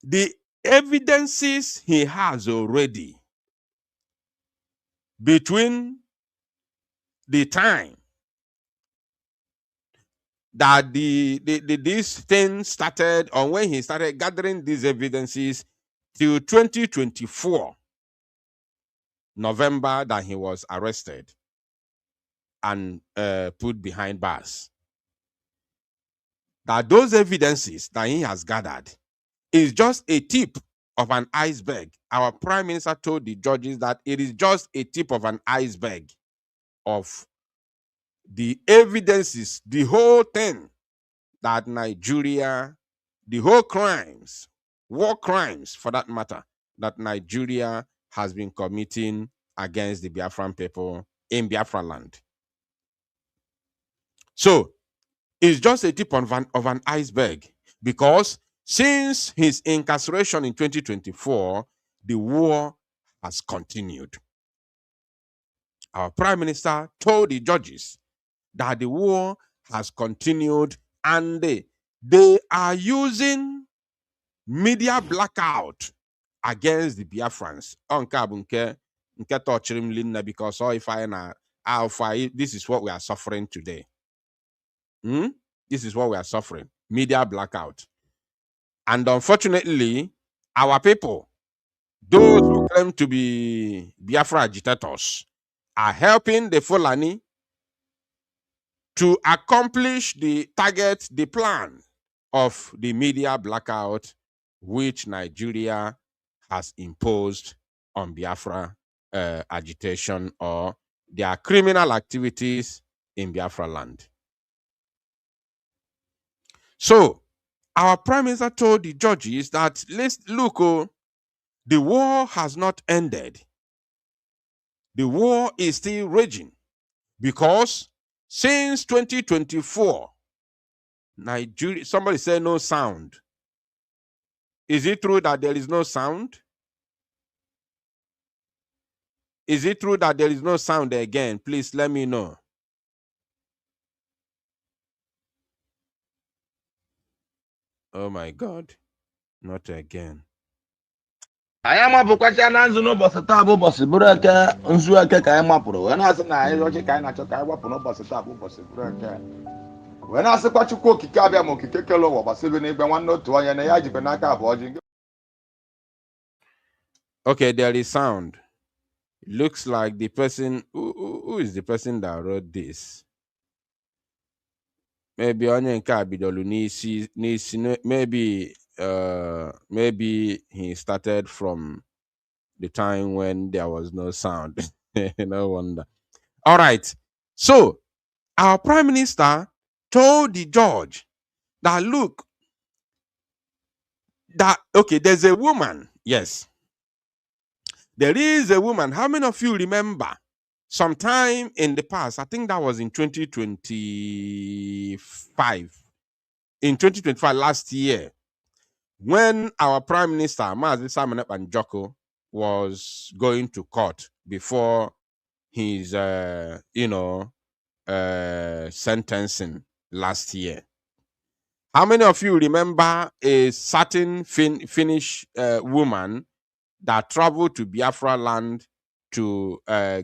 the evidences he has already between the time that this thing started, or when he started gathering these evidences, till 2024 November, that he was arrested and put behind bars. That those evidences that he has gathered is just a tip of an iceberg. Our prime minister told the judges that it is just a tip of an iceberg of the evidences, the whole thing that Nigeria, the whole crimes, war crimes for that matter, that Nigeria has been committing against the Biafran people in Biafra land. So it's just a tip of an iceberg, because since his incarceration in 2024, the war has continued. Our prime minister told the judges that the war has continued, and they are using media blackout against the Biafrans. Because if I na alpha, this is what we are suffering today. This is what we are suffering. Media blackout. And unfortunately, our people, those who claim to be Biafra agitators, are helping the Fulani to accomplish the target, the plan of the media blackout, which Nigeria has imposed on Biafra agitation or their criminal activities in Biafra land. So, our prime minister told the judges that, look, the war has not ended. The war is still raging, because since 2024, Nigeria, somebody said no sound. Is it true that there is no sound? Is it true that there is no sound again? Please let me know. Oh my God, not again. anyị amapụkwacha na nzu n'ụbọchị taa bụ ụbọchị bụrụ eke, nzu eke ka anyị mapụrụ wee na-asị na anyị ọchị ka anyị na-achọ ka anyị gbapụ n'ụbọchị taa bụ ụbọchị bụrụ eke, wee na-asịkwa Chukwu okike abịa ma okike kele ụwa gbasebe n'igwe nwanne otu onye na ya jikwe n'aka abụọ ji. Okay, there is sound. It looks like the person who is the person that wrote this. Maybe onye nke a bidolu n'isi, maybe he started from the time when there was no sound. No wonder. All right. So our prime minister told the judge that, look, that, okay, there's a woman. Yes. There is a woman. How many of you remember sometime in the past? I think that was in 2025. In 2025, last year, when our prime minister, Mazi Simon Ekpa was going to court before his, sentencing last year. How many of you remember a certain Finnish woman that traveled to Biafra land to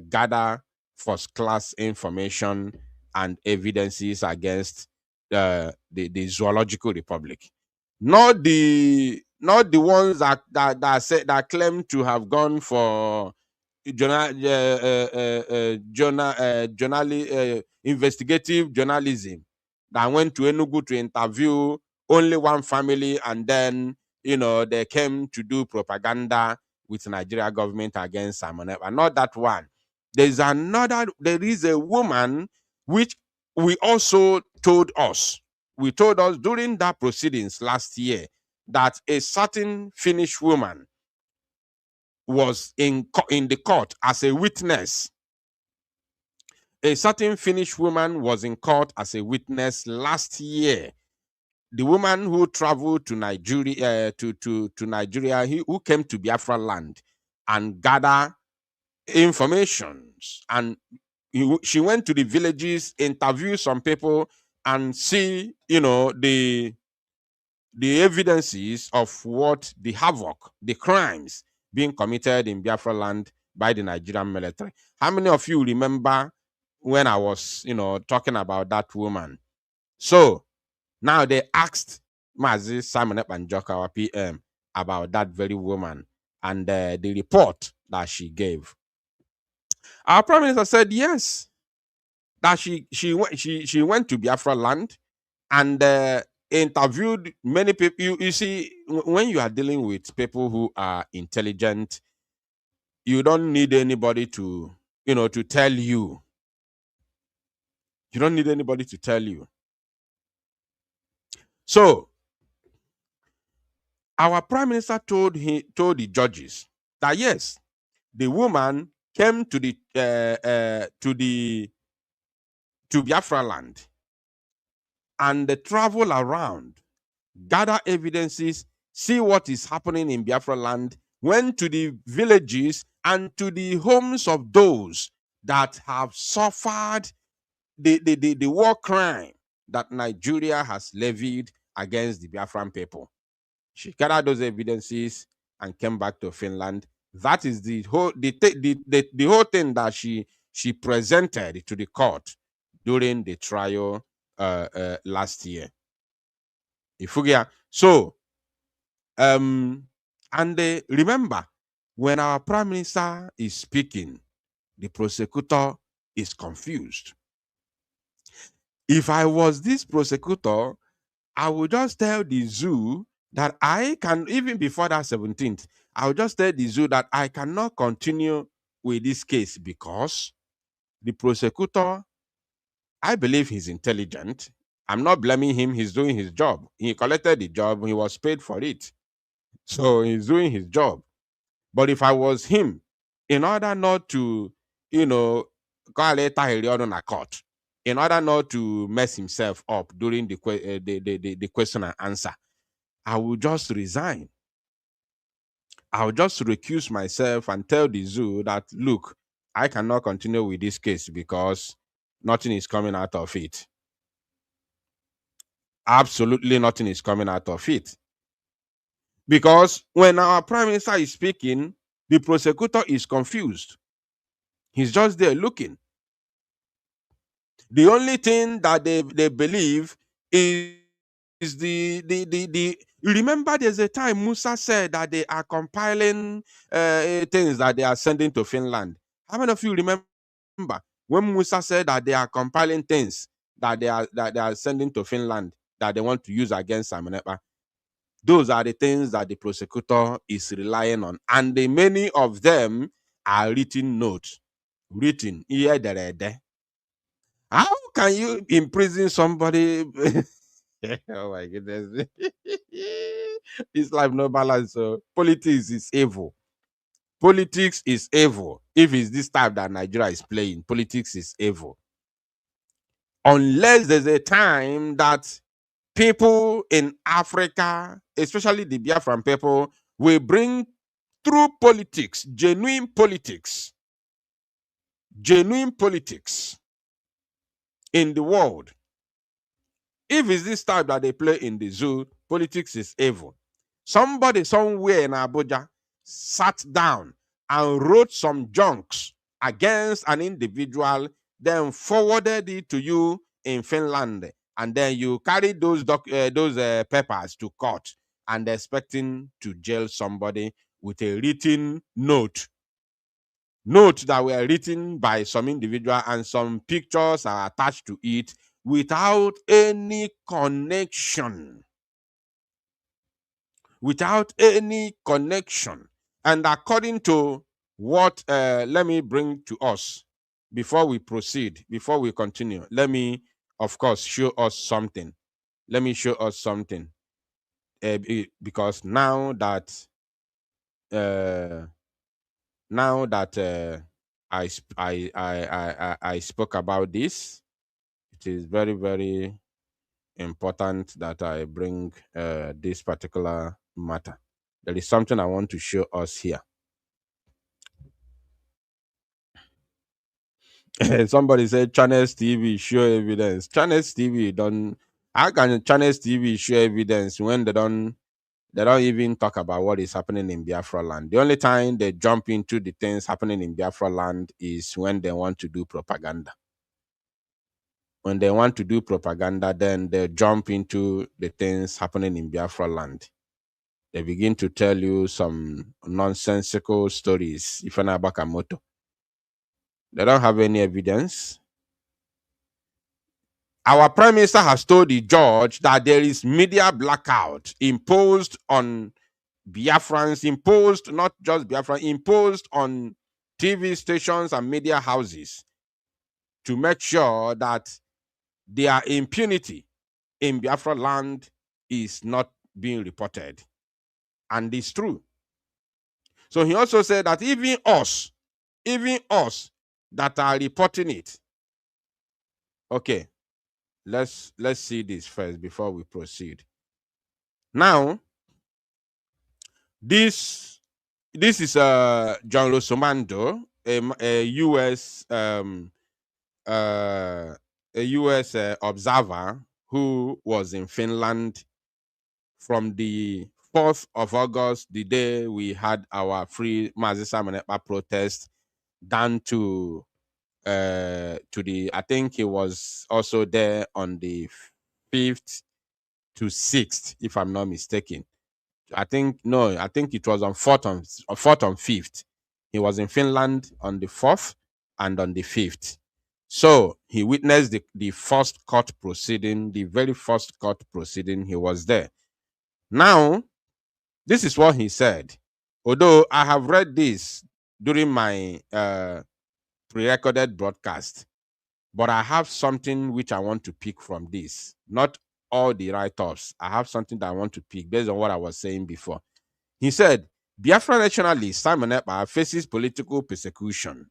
gather first-class information and evidences against the Zoological Republic? Not the ones that claim to have gone for investigative journalism, that went to Enugu to interview only one family, and then they came to do propaganda with the Nigeria government against Simon Ekpa. Not that one. There is a woman which we also told us. We told us during that proceedings last year that a certain Finnish woman was in the court as a witness. A certain Finnish woman was in court as a witness last year. The woman who traveled to Nigeria, to Nigeria, who came to Biafra land and gather information, and she went to the villages, interview some people, and see, the evidences of what the havoc, the crimes being committed in Biafra land by the Nigerian military. How many of you remember when I was, talking about that woman? So now they asked Mazi Simon Epanjoka, our PM, about that very woman and the report that she gave. Our Prime Minister said yes, that she went to Biafra land and interviewed many people. You see, when you are dealing with people who are intelligent, you don't need anybody to, to tell you. You don't need anybody to tell you. So our Prime Minister told the judges that yes, the woman came to Biafra land and they travel around, gather evidences, see what is happening in Biafra land, went to the villages and to the homes of those that have suffered the war crime that Nigeria has levied against the Biafran people. She gathered those evidences and came back to Finland. That is the whole thing that she presented to the court during the trial last year. Ifugia. So and remember, when our Prime Minister is speaking, the prosecutor is confused. If I was this prosecutor, I would just tell the zoo that I can, even before that 17th, I would just tell the zoo that I cannot continue with this case because the prosecutor, I believe he's intelligent. I'm not blaming him. He's doing his job. He collected the job. He was paid for it. So he's doing his job. But if I was him, in order not to, call it on a court, in order not to mess himself up during the question and answer, I will just resign. I'll just recuse myself and tell the zoo that, look, I cannot continue with this case because nothing is coming out of it. Absolutely nothing is coming out of it. Because when our Prime Minister is speaking, the prosecutor is confused. He's just there looking. The only thing that they believe is the you remember there's a time Musa said that they are compiling things that they are sending to Finland. How many of you remember when Musa said that they are compiling things that they are sending to Finland that they want to use against Simon Ekpa? Those are the things that the prosecutor is relying on, and many of them are written notes. Written here, there. How can you imprison somebody? Oh my goodness. It's like no balance. So politics is evil. Politics is evil. If it's this type that Nigeria is playing, politics is evil. Unless there's a time that people in Africa, especially the Biafran people, will bring true politics, genuine politics in the world. If it's this type that they play in the zoo, politics is evil. Somebody somewhere in Abuja sat down and wrote some junks against an individual, then forwarded it to you in Finland, and then you carry those papers to court and expecting to jail somebody with a written note that were written by some individual and some pictures are attached to it without any connection. And according to what, let me bring to us before we proceed, before we continue, let me, of course, show us something. Let me show us something. Because now that I spoke about this, it is very, very important that I bring this particular matter. There is something I want to show us here. Somebody said Channels TV show evidence. Channels TV don't. How can Chinese TV show evidence when they don't even talk about what is happening in Biafra land? The only time they jump into the things happening in Biafra land is when they want to do propaganda. When they want to do propaganda, then they jump into the things happening in Biafra land. They begin to tell you some nonsensical stories. Ifana Bakamoto. They don't have any evidence. Our prime minister has told the judge that there is media blackout imposed on Biafrans, imposed, not just Biafran, imposed on TV stations and media houses to make sure that their impunity in Biafra land is not being reported. And it's true. So he also said that even us that are reporting it. Okay, let's see this first before we proceed. Now, this is John Rosomando, a U.S. Observer who was in Finland from the 4th of August, the day we had our free Mazi Simon Ekpa protest, down to the, I think he was also there on the 5th to 6th, if I'm not mistaken. I think it was on 4th on 5th. He was in Finland on the 4th and on the 5th. So he witnessed the first court proceeding, the very first court proceeding. He was there. Now, this is what he said. Although I have read this during my pre-recorded broadcast, but I have something which I want to pick from this. Not all the write-offs. I have something that I want to pick based on what I was saying before. He said, Biafra nationalist Simon Ekpa faces political prosecution.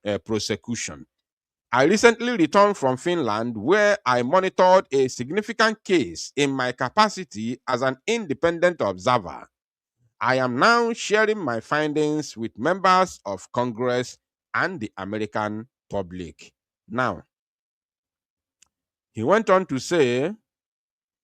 I recently returned from Finland, where I monitored a significant case in my capacity as an independent observer. I am now sharing my findings with members of Congress and the American public. Now, he went on to say,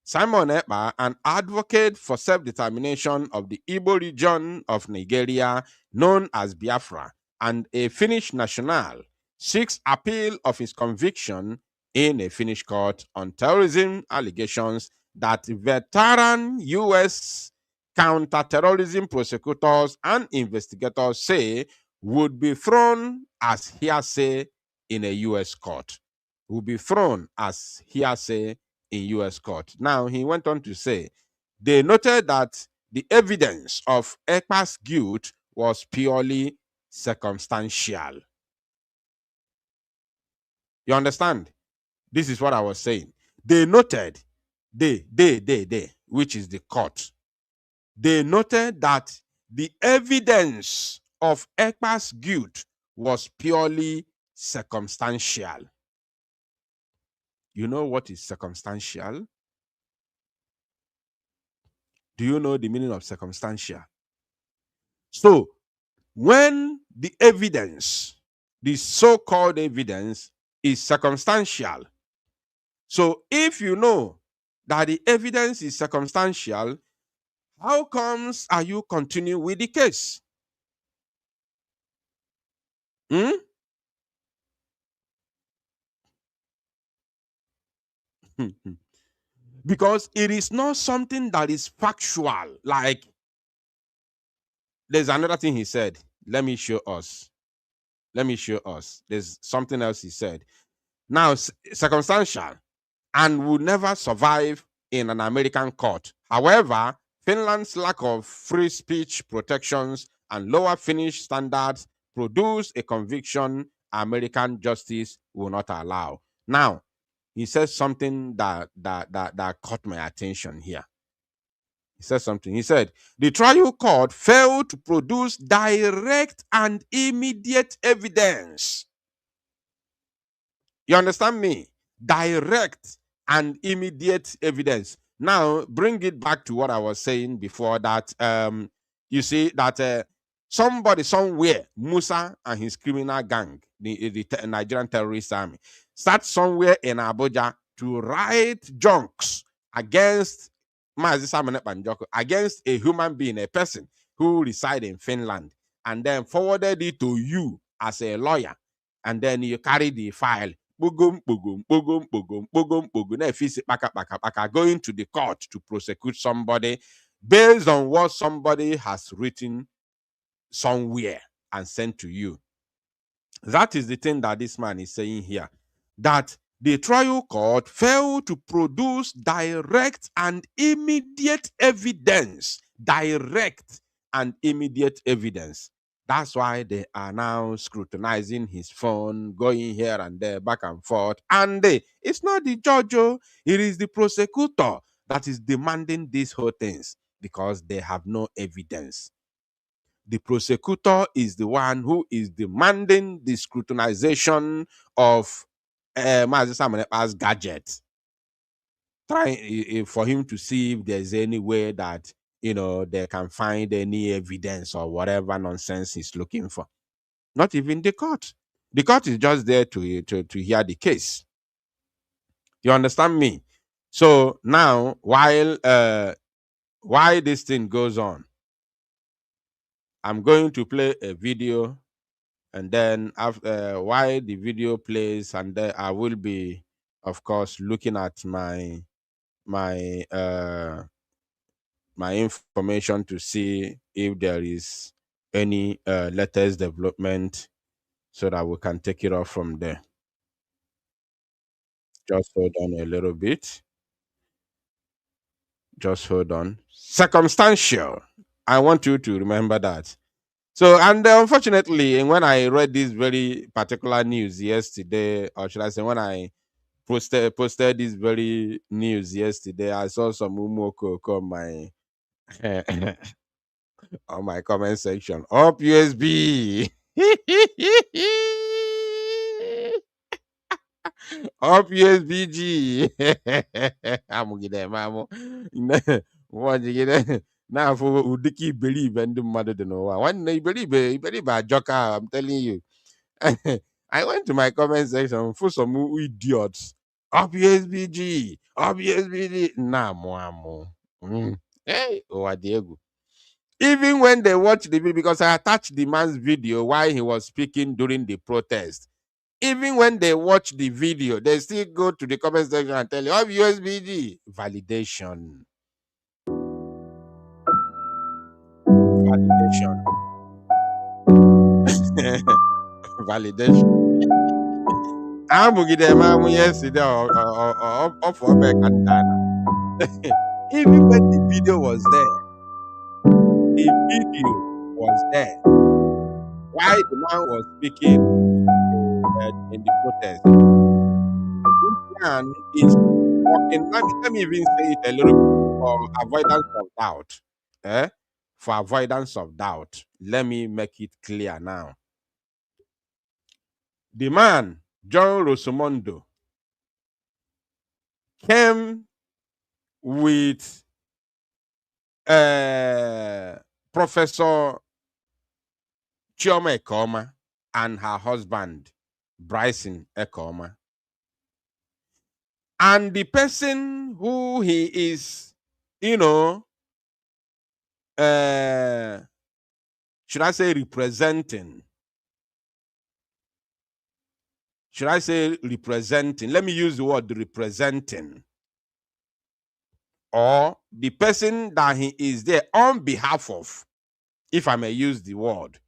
Simon Ekpa, an advocate for self-determination of the Igbo region of Nigeria, known as Biafra, and a Finnish national, seeks appeal of his conviction in a Finnish court on terrorism allegations that veteran U.S. counterterrorism prosecutors and investigators say would be thrown as hearsay in a U.S. court. Would be thrown as hearsay in U.S. court. Now, he went on to say, they noted that the evidence of Ekpa's guilt was purely circumstantial. You understand? This is what I was saying. They noted, which is the court. They noted that the evidence of Ekpa's guilt was purely circumstantial. You know what is circumstantial? Do you know the meaning of circumstantial? So, when the evidence, the so-called evidence, is circumstantial, so if you know that the evidence is circumstantial, how comes are you continuing with the case? Because it is not something that is factual. Like, there's another thing he said. Let me show us. There's something else he said. Now, circumstantial and will never survive in an American court. However, Finland's lack of free speech protections and lower Finnish standards produce a conviction American justice will not allow. Now, he says something that caught my attention here. He said something. He said, the trial court failed to produce direct and immediate evidence. You understand me? Direct and immediate evidence. Now, bring it back to what I was saying before, that you see that somebody somewhere, Musa and his criminal gang, the Nigerian terrorist army, start somewhere in Abuja to write junks against Mazi Simon Ekpa Njoku, against a human being, a person who reside in Finland, and then forwarded it to you as a lawyer, and then you carry the file, going to the court to prosecute somebody based on what somebody has written somewhere and sent to you. That is the thing that this man is saying here, that the trial court failed to produce direct and immediate evidence. Direct and immediate evidence. That's why they are now scrutinizing his phone, going here and there, back and forth. And it's not the judge, it is the prosecutor that is demanding these whole things because they have no evidence. The prosecutor is the one who is demanding the scrutinization of Mazi Simon Ekpa's gadget, trying for him to see if there's any way that they can find any evidence or whatever nonsense he's looking for. Not even the court. The court is just there to hear the case. You understand me? So now, while this thing goes on, I'm going to play a video. And then after while the video plays, and then I will be, of course, looking at my information to see if there is any latest development, so that we can take it off from there. Just hold on a little bit. Just hold on. Circumstantial. I want you to remember that. So, and unfortunately, when I read this very particular news yesterday, or should I say, when I posted this very news yesterday, I saw some umoko come my on my comment section. Up USB. Up USBG. Amugide mamu. Wajigide. Now for Udiki believe and the mother don't know. One day believe a joker, I'm telling you. I went to my comment section for some idiots. Up USBG. Up USBG. Nah, mo. Hey, oh, Diego. Even when they watch the video, because I attached the man's video while he was speaking during the protest. Even when they watch the video, they still go to the comment section and tell you, of USBG. Validation. Validation. Validation. I'm yesterday or for even when the video was there, why the man was speaking in the protest. This man is talking. Let me even say it a little bit for avoidance of doubt. For avoidance of doubt, let me make it clear now. The man, John Rosomondo, came with Professor Chioma Ekoma and her husband, Bryson Ekoma. And the person who he is, should I say representing? Should I say representing? Let me use the word representing. Or the person that he is there on behalf of, if I may use the word,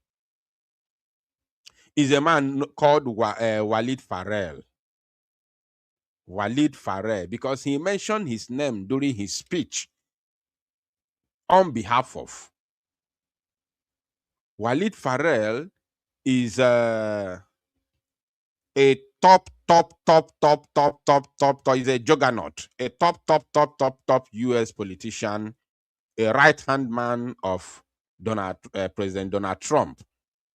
is a man called Walid Farrell. Walid Farrell, because he mentioned his name during his speech on behalf of. Walid Farrell is a top, is a juggernaut, a top US politician, a right-hand man of President Donald Trump,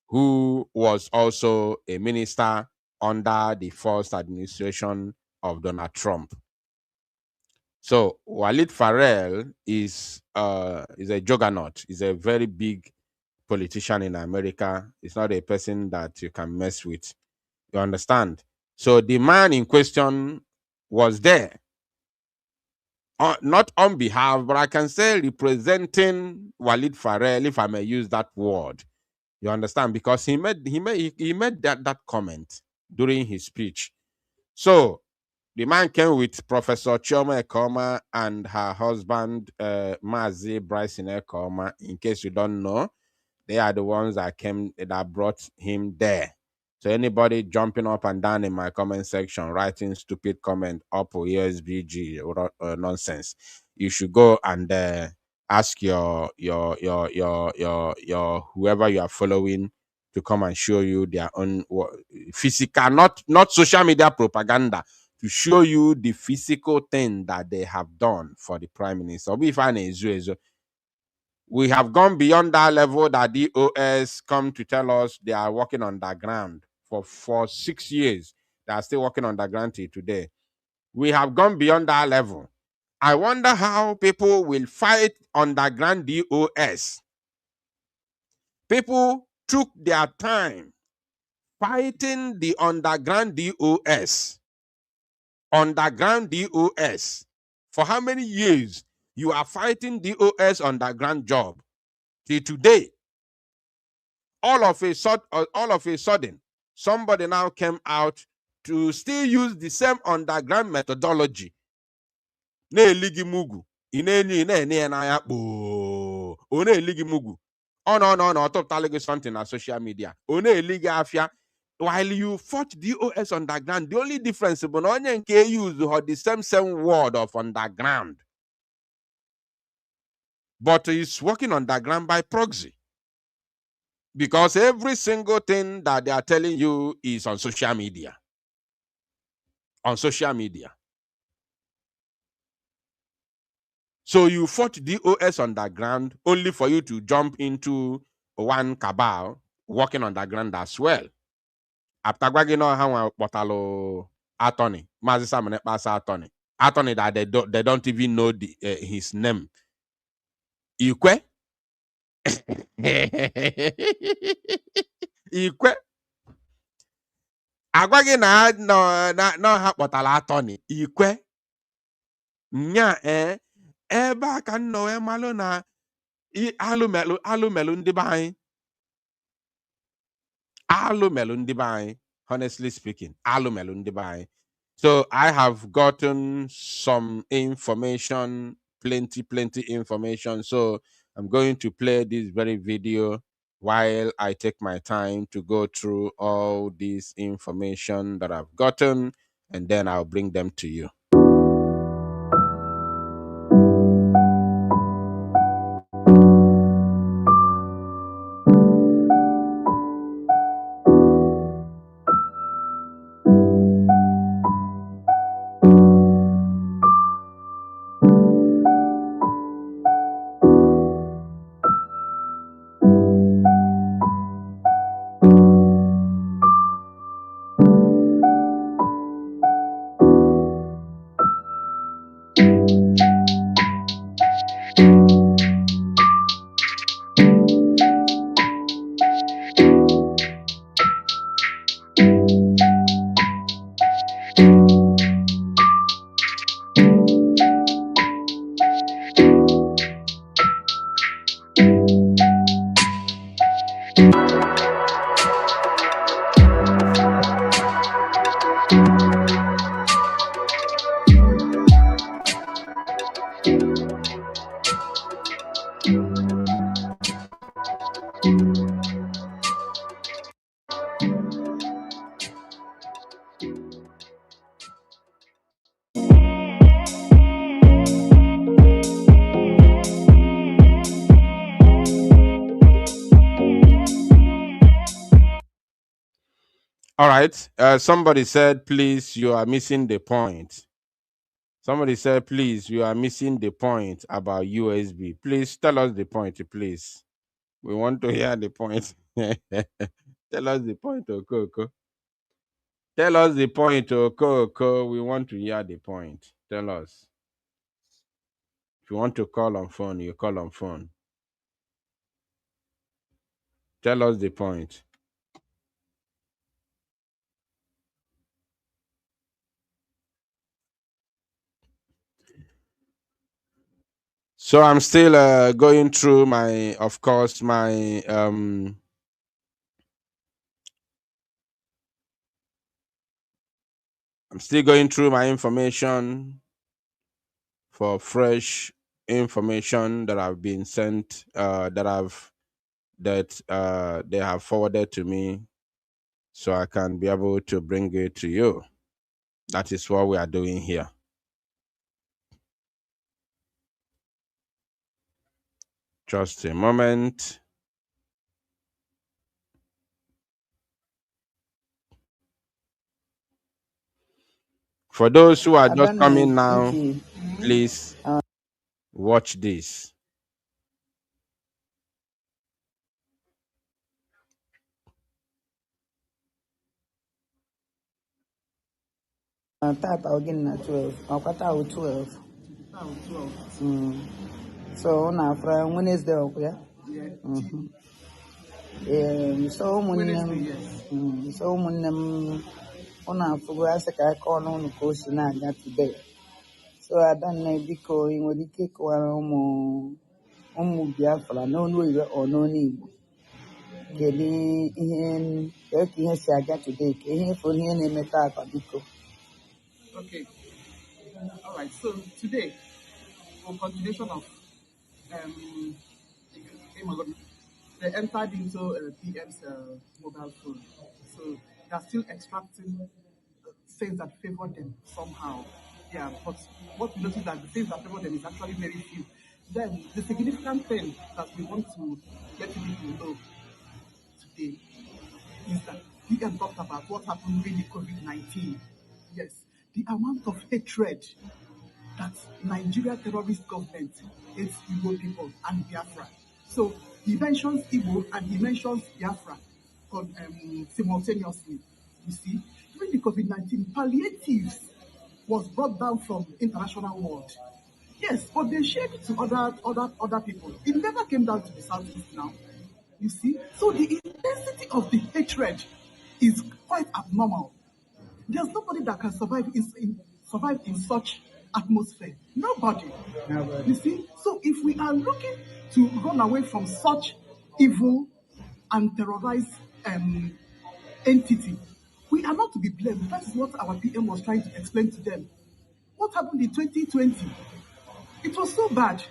who was also a minister under the first administration of Donald Trump. So Walid Farrell is a juggernaut. He's a very big politician in America. It's not a person that you can mess with. You understand? So the man in question was there not on behalf, but I can say representing Walid Farrell, if I may use that word. You understand? Because he made that comment during his speech. So the man came with Professor Chioma Ekoma and her husband, Mazi Bryson Ekoma. In case you don't know, they are the ones that brought him there. So anybody jumping up and down in my comment section, writing stupid comment up or USBG or nonsense, you should go and ask your whoever you are following to come and show you their own physical, not social media propaganda, to show you the physical thing that they have done for the prime minister. We have gone beyond that level that DOS come to tell us they are working underground for 6 years. They are still working underground till today. We have gone beyond that level. I wonder how people will fight underground DOS. People took their time fighting the underground DOS. Underground DOS. For how many years you are fighting DOS underground job? Till today, all of a sudden, somebody now came out to still use the same underground methodology. Na-eligi mugu. Ine-enye na-enye na-ya kpoo. O na-eligi mugu. No, totally something on social media. O na-eligi afia. While you fought DOS underground, the only difference is onye nke use the same word of underground. But it's working underground by proxy. Because every single thing that they are telling you is on social media. On social media. So you fought DOS underground only for you to jump into one cabal working underground as well. After gwagino ha potalo attorney, Mazi Simon Ekpa attorney. Attorney that they don't even know his name. Ikwe? Ikwe? Agwagi na no ha potala attorney. Ikwe? Nya ebe a ka nọ wee malụ na alụmelụ ndị be anyị. Alụmelụ ndị be anyị, honestly speaking, alụmelụ ndị be anyị. So I have gotten some information, plenty information. So I'm going to play this very video while I take my time to go through all this information that I've gotten, and then I'll bring them to you. All right. Somebody said, please, you are missing the point. Somebody said, please, you are missing the point about USB. Please tell us the point, please. We want to hear the point. Tell us the point, Okoko. Tell us the point, Okoko. We want to hear the point. Tell us. If you want to call on phone, you call on phone. Tell us the point. So I'm still going through my, of course, my I'm still going through my information for fresh information that have been sent, that they have forwarded to me, so I can be able to bring it to you. That is what we are doing here. Just a moment. For those who are just coming now, please watch this. Tata again na 12. Ọkwata 12. So na from Wednesday okay? So ụmụnne ọ na-afụgo asị ka aka ọnụ ụnụ ka o si na-aga today. So Adanne biko ị nwere ike ịkọwara ụmụ Biafra n'ọnụ Igbo ọ n'ọnụ Igbo kedu ihe si aga today ka ihe fụrụ ihe na-eme taata biko. Okay. All right. So today, for continuation of they entered into PM's mobile phone. So they are still extracting things that favor them somehow. Yeah, but what we notice that the things that favor them is actually very few. Then the significant thing that we want to let people know today is that PM talked about what happened during the COVID-19. Yes, the amount of hatred that Nigeria terrorist government hates Igbo people and Biafra. So he mentions Igbo and he mentions Biafra simultaneously. You see, during the COVID-19, palliatives was brought down from international world. Yes, but they shared to other people. It never came down to the Southeast now. You see, so the intensity of the hatred is quite abnormal. There's nobody that can survive in such atmosphere. Nobody. You see? So if we are looking to run away from such evil and terrorized entity, we are not to be blamed. That is what our PM was trying to explain to them. What happened in 2020? It was so bad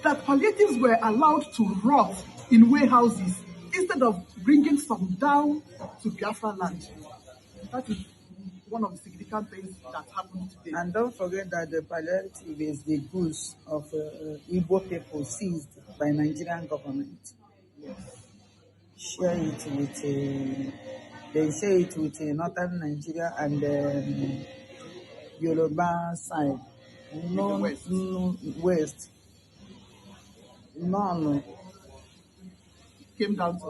that palliatives were allowed to rot in warehouses instead of bringing some down to Biafra land. That is one of the significant things that happened today. And don't forget that the palliative is the goods of Igbo people seized by Nigerian government. Yes. Share it with they share it with northern Nigeria and Yoruba side. West. None came down to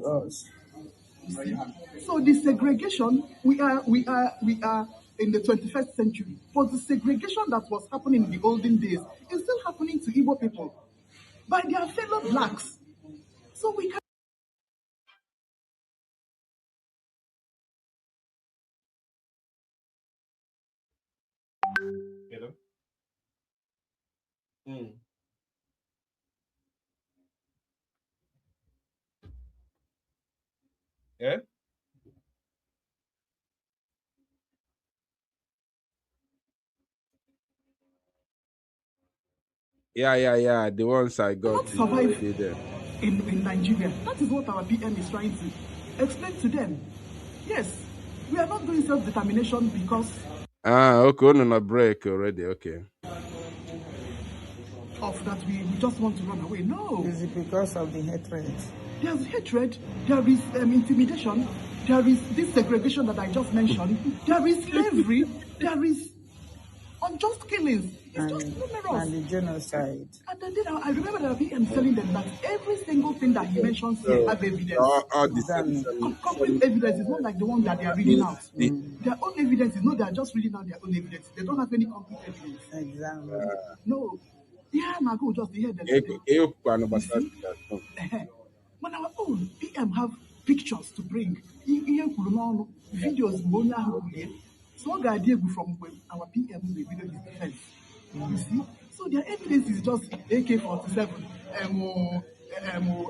us. So the segregation, we are in the 21st century, but the segregation that was happening in the olden days is still happening to Igbo people by their fellow blacks. So we can. Hello? Yeah? Yeah. The ones I got. Not survive in Nigeria. That is what our PM is trying to explain to them. Yes, we are not doing self-determination because. Okay, on a break already. Okay. Of that we just want to run away. No. Is it because of the hatred? There's hatred. There is intimidation. There is this segregation that I just mentioned. There is slavery. There is unjust killings. It's just numerous. And the genocide. And then I remember that PM telling them that every single thing that he mentions here have evidence. Complete evidence is not like the one that they are reading out. Their own evidence is not they are just reading out their own evidence. They don't have any complete evidence. Exactly. No. Yeah, my God, just hear them. When our own PM have pictures to bring, videos, so what the idea from our PM will video his defense. You see? So their evidence is just AK-47,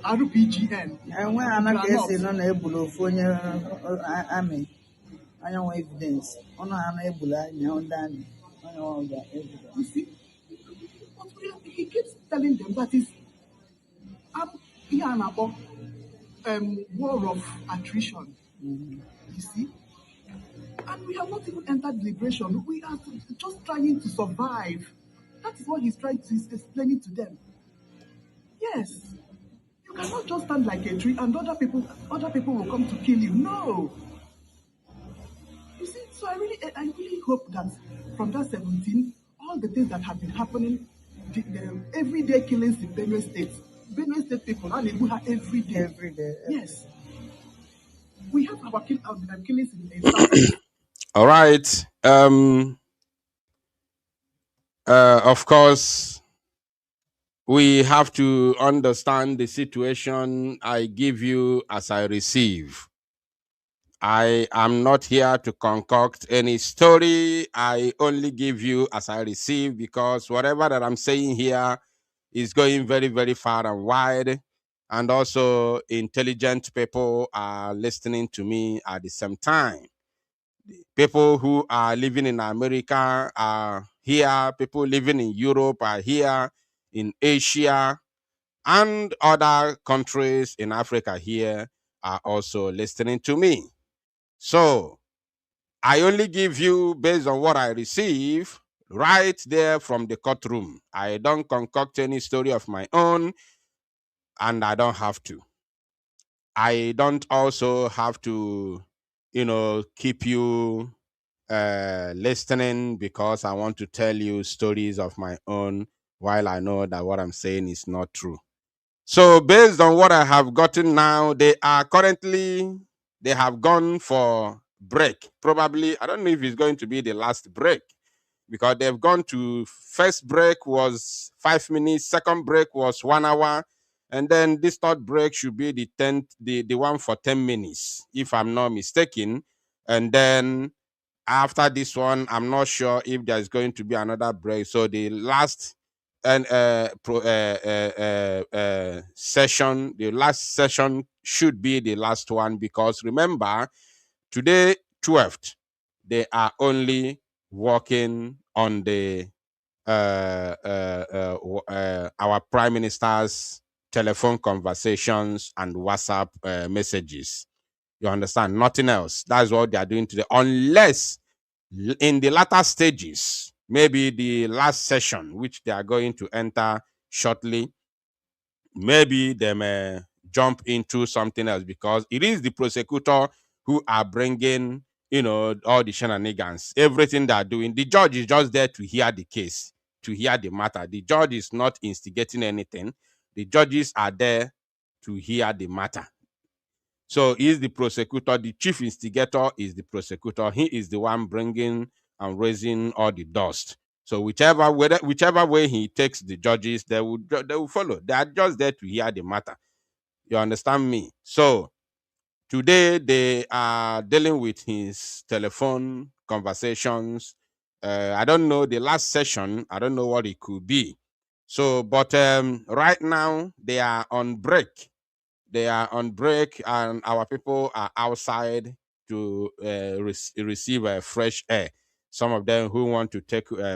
RPGN. enwe anaghị esi nọ na-egburu ofu onye amị onye nwe evidence ọnụ ha na-egburu anya ndị amị onye nwe ụja evidence. You see, but he keeps telling them that is war of attrition. You see, and we have not even entered liberation. We are just trying to survive. That is what he's trying to explain to them. Yes, you cannot just stand like a tree and other people will come to kill you. No. You see, so I really hope that from that 17, all the things that have been happening, the everyday killings in Benue State people, and every day. Every day. Yes. We have our killings in South. All right. Of course, we have to understand the situation. I give you as I receive. I am not here to concoct any story. I only give you as I receive, because whatever that I'm saying here is going very, very far and wide. And also, intelligent people are listening to me at the same time. People who are living in America are here. People living in Europe are here, in Asia, and other countries in Africa here are also listening to me. So I only give you based on what I receive right there from the courtroom. I don't concoct any story of my own, and I don't have to. I don't also have to, keep you listening because I want to tell you stories of my own while I know that what I'm saying is not true. So based on what I have gotten now, they have gone for break. Probably, I don't know if it's going to be the last break, because they've gone to first break was 5 minutes, second break was 1 hour, and then this third break should be the one for 10 minutes, if I'm not mistaken. And then after this one, I'm not sure if there's going to be another break. So the last session, the last session should be the last one, because remember, today 12th, they are only working on the our prime minister's telephone conversations and WhatsApp messages. You understand? Nothing else. That's what they are doing today, unless in the latter stages, maybe the last session, which they are going to enter shortly, maybe they may jump into something else, because it is the prosecutor who are bringing, all the shenanigans, everything they are doing. The judge is just there to hear the case, to hear the matter. The judge is not instigating anything. The judges are there to hear the matter. So he is the prosecutor. The chief instigator is the prosecutor. He is the one bringing and raising all the dust. So whichever way he takes the judges, they will follow. They are just there to hear the matter. You understand me? So today they are dealing with his telephone conversations. I don't know the last session. I don't know what it could be. So, but right now they are on break. They are on break, and our people are outside to receive fresh air. Some of them who want to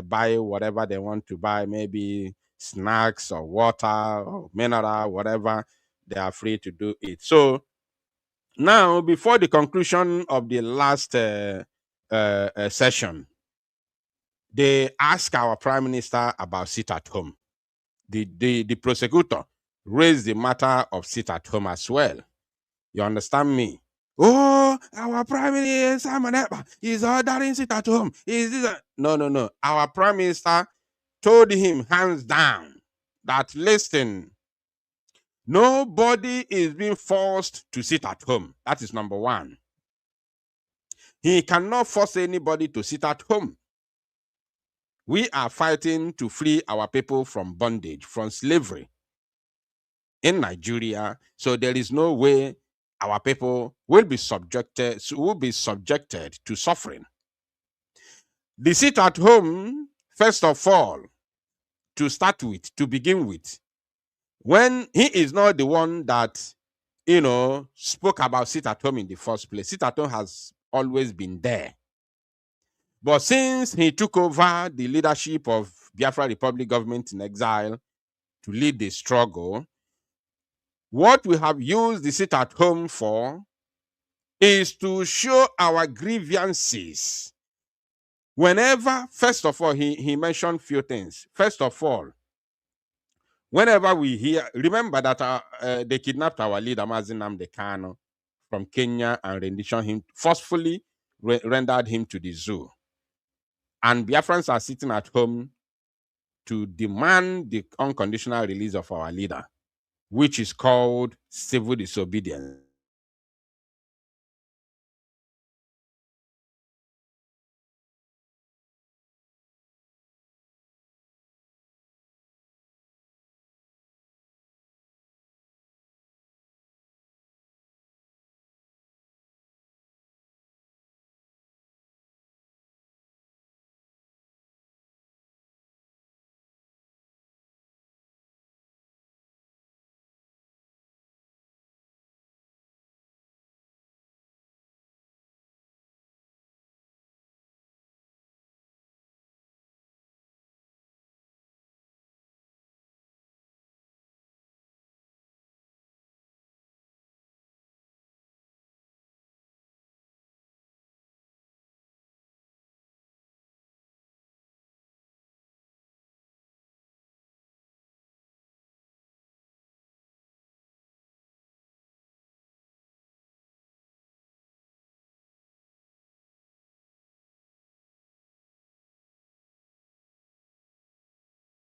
buy whatever they want to buy, maybe snacks or water or mineral, whatever, they are free to do it. So now, before the conclusion of the last session, they ask our prime minister about sit at home. The prosecutor raised the matter of sit at home as well. You understand me? Oh, our prime minister Simon Ekpa is ordering sit at home. Is this no? Our prime minister told him hands down that, listen, nobody is being forced to sit at home. That is number one. He cannot force anybody to sit at home. We are fighting to free our people from bondage, from slavery in Nigeria. So there is no way our people will be subjected to suffering. The sit at home, first of all, to start with, to begin with, when he is not the one that, spoke about sit at home in the first place. Sit at home has always been there. But since he took over the leadership of Biafra Republic government in exile to lead the struggle, what we have used the sit at home for is to show our grievances. Whenever, first of all, he mentioned few things. First of all, whenever we hear, remember that they kidnapped our leader, Mazi Nnamdi Kanu, from Kenya and renditioned him, forcefully rendered him to the zoo. And Biafrans are sitting at home to demand the unconditional release of our leader, which is called civil disobedience.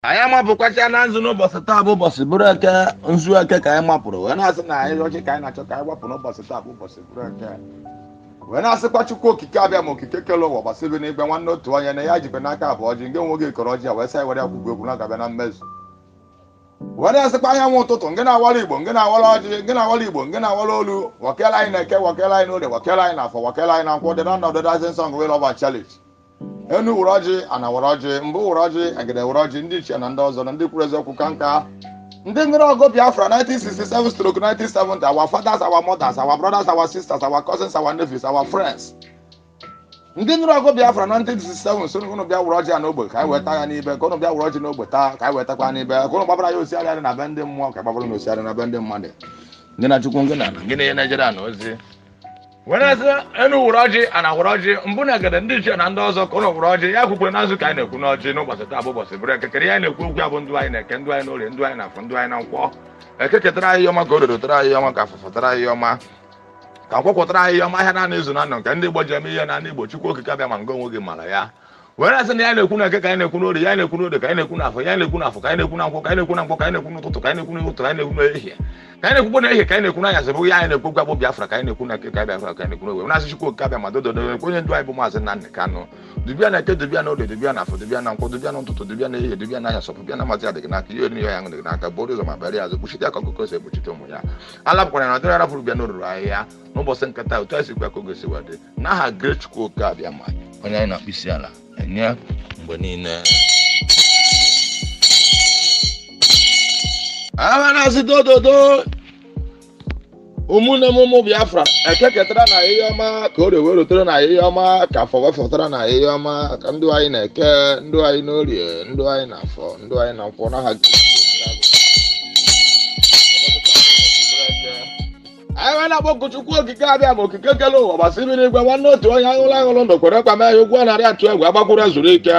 anyị amapụkwacha na nzu n'ụbọchị taa bụ ụbọchị bụrụ eke nzu eke ka anyị mapụrụ wee na-asị na anyị ọchị ka anyị na-achọ ka anyị gbapụ n'ụbọchị taa bụ ụbọchị bụrụ eke wee na-asịkwa Chukwu okike abịa ma okike kele ụwa gbasịbe n'igwe nwanne otu onye na ya jibe n'aka abụọ ji nke nwoge kọrọ ọjị a wee sa were akwụkwọ egwu na-agabịa na mmezu wee na-asịkwa anyanwụ ụtụtụ nke na-awala Igbo nke na-awala ọjị nke na-awala Igbo nke na-awala olu wakela anyị na-eke wakela anyị n'oge wakela anyị n'afọ wakela anyị na nkwụ dị na ọnọdụ dancing song wey love and challenge enu were ọjị ana were ọjị mbụ were ọjị agide were ọjị ndị ichie na ndị ọzọ na ndị kwuru eziokwu ka nka ndị nwere ọgụ Biafra 1967 stroke 1970 our fathers, our mothers, our brothers, our sisters, our cousins, our nephews, our friends. Ndị nwere ọgụ Biafra 1967 so unu bịa were ọjị ya n'ogbe ka anyị weta ya n'ibe ka unu bịa were ọjị n'ogbe taa ka anyị wetakwa n'ibe ka unu gbabara ya osiarị na be ndị mmụọ ka gbabara na osiarị na be ndị mmadụ ndị na Chukwu ngị na ihe Naịjirịa na ozi wenezi enu were ọjị ana were ọjị mbụ na egede ndị ichie na ndị ọzọ ka ụlọ were ọjị ya kwukwere na nzụ ka anyị na-ekwu n'ọjị n'ụbọchị taa bụ ụbọchị bụrụ ekekere ya na-ekwu okwu ya bụ ndụ anyị na-eke ndụ anyị n'orie ndụ anyị na-afọ ndụ anyị na nkwọ ekeketara anyị ọma ka o rorotara anyị ọma ka afụfụtara anyị ọma ka nkwọkwọtara anyị ọma ahịa na izu na nọ nke ndị Igbo ji eme ihe na ndị Igbo Chukwu okike abịa ma nga onwe gị mara ya were asị na ya na-ekwu na eke ka anyị na-ekwu n'orie ya na-ekwu n'ode ka anyị na-ekwu n'afọ ya na-ekwu n'afọ ka anyị na-ekwu na nkwọ ka anyị na-ekwu na nkwọ ka anyị na-ekwu n'ụtụtụ ka anyị na-ekwu n'ụtụtụ ka anyị na-ekwu n'ehihie ka anyị na-ekwukwo n'ehihie ka anyị na-ekwu n'anyasị bụ ya anyị na-ekwu gwa bụ Biafra ka anyị na-ekwu na eke ka Biafra ka anyị na-ekwu n'owe na-asị Chukwu okike abịa ma dododo onye ndụ anyị bụ Maazị Nnamdi Kanu dubịa na eke dubịa na orie dubịa na afọ dubịa na nkwọ dubịa na ụtụtụ dubịa na ehihie dubịa na anyasị dubịa na maazị adịghị n'aka ihe ori ya dị n'aka bụ ụzọ ma bịara azụ kpuchite aka ọkụkọ si ekpuchite ụmụ ya alapụkwara na ọdịrị arapụrụ bịa n'oruru ahịhịa n'ụbọchị nketa otu esi kwe ka oge si wadị n'aha Great Chukwu okike abịa ma onye anyị na-akpụ isi ala enye mgbe niile aha na-asị dododo ụmụnne m ụmụ Biafra ekeketara na ihe ọma ka o rewe rotere na ihe ọma ka afọ wefọtara na ihe ọma ka ndụ anyị na-eke ndụ anyị n'orie ndụ anyị na-afọ ndụ anyị na nkwọ n'aha anyị na-akpọku Chukwu okike abịa ma okike kele ụwa gbasịrị n'igwe nwanne otu onye aṅụrụ ndụ kwere kwa mee ya ụgwọ narị atụ egwu agbakwuru ezuru ike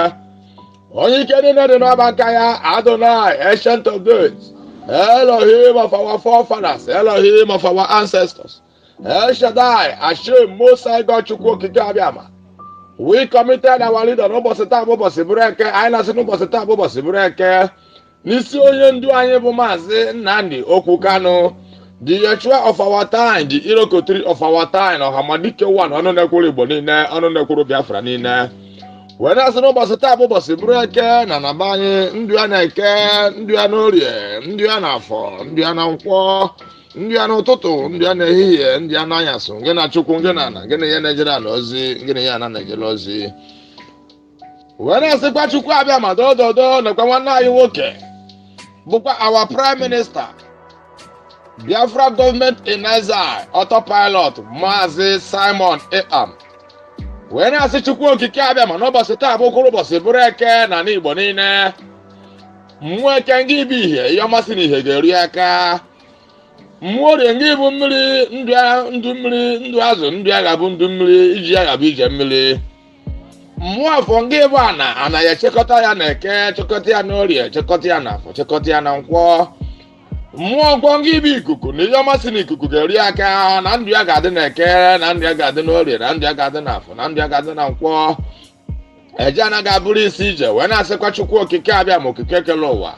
onye ike niile dị n'ọba aka ya Adonai Ancient of Days Elohim of our forefathers, Elohim of our ancestors, El Shaddai, Hashem, Most High God, Chukwu okike abịama. We committed our leader n'ụbọchị taa bụ ụbọchị bụrụ eke anyị na-asị n'ụbọchị taa bụ ụbọchị bụrụ eke n'isi onye ndu anyị bụ Maazị Nnamdi Okwu Kanu, the Yeshua of our time, the Irokotri of our time, Ọhamadike one ọnụ na-ekwuru Igbo niile ọnụ na-ekwuru Biafra niile wee na-asị n'ụbọchị taa bụ ụbọchị bụrụ eke na naba anyị ndụ ya na-eke ndụ ya n'orie ndụ ya n'afọ ndụ ya na nkwọ ndụ ya n'ụtụtụ ndụ ya n'ehihie ndụ ya n'anyasị ngị na Chukwu ngị na ana ngị na ihe na-ejere ana ozi ngị na ihe ana na-ejere ozi wee na-asịkwa Chukwu abịa ma dododo nakwa nwanne anyị nwoke bụkwa our prime minister Biafra government in exile autopilot Maazị Simon Ekpa wee na-asị Chukwu okike abịa ma n'ụbọchị taa bụ ụkwụrụ ụbọchị bụrụ eke na n'Igbo niile mmụọ eke ngị bụ ihe ihe ọmasị na ihe ga-eru aka mmụọ orie ngị bụ mmiri ndụ mmiri ndụ azụ ndị agha bụ ndụ mmiri iji agha bụ ije mmiri mmụọ afọ ngị bụ ana ya echekọta ya na eke chekọta ya na orie chekọta ya na afọ chekọta ya na nkwọ mmụọ nkwọ ngị bụ ikuku na ihe ọmasị na ikuku ga-eri aka na ndụ ya ga-adị na eke na ndụ ya ga-adị na orie na ndụ ya ga-adị na afọ na ndụ ya ga-adị na nkwọ eje anaghị abụrụ isi ije wee na-asịkwa Chukwu okike abịa ma okike kele ụwa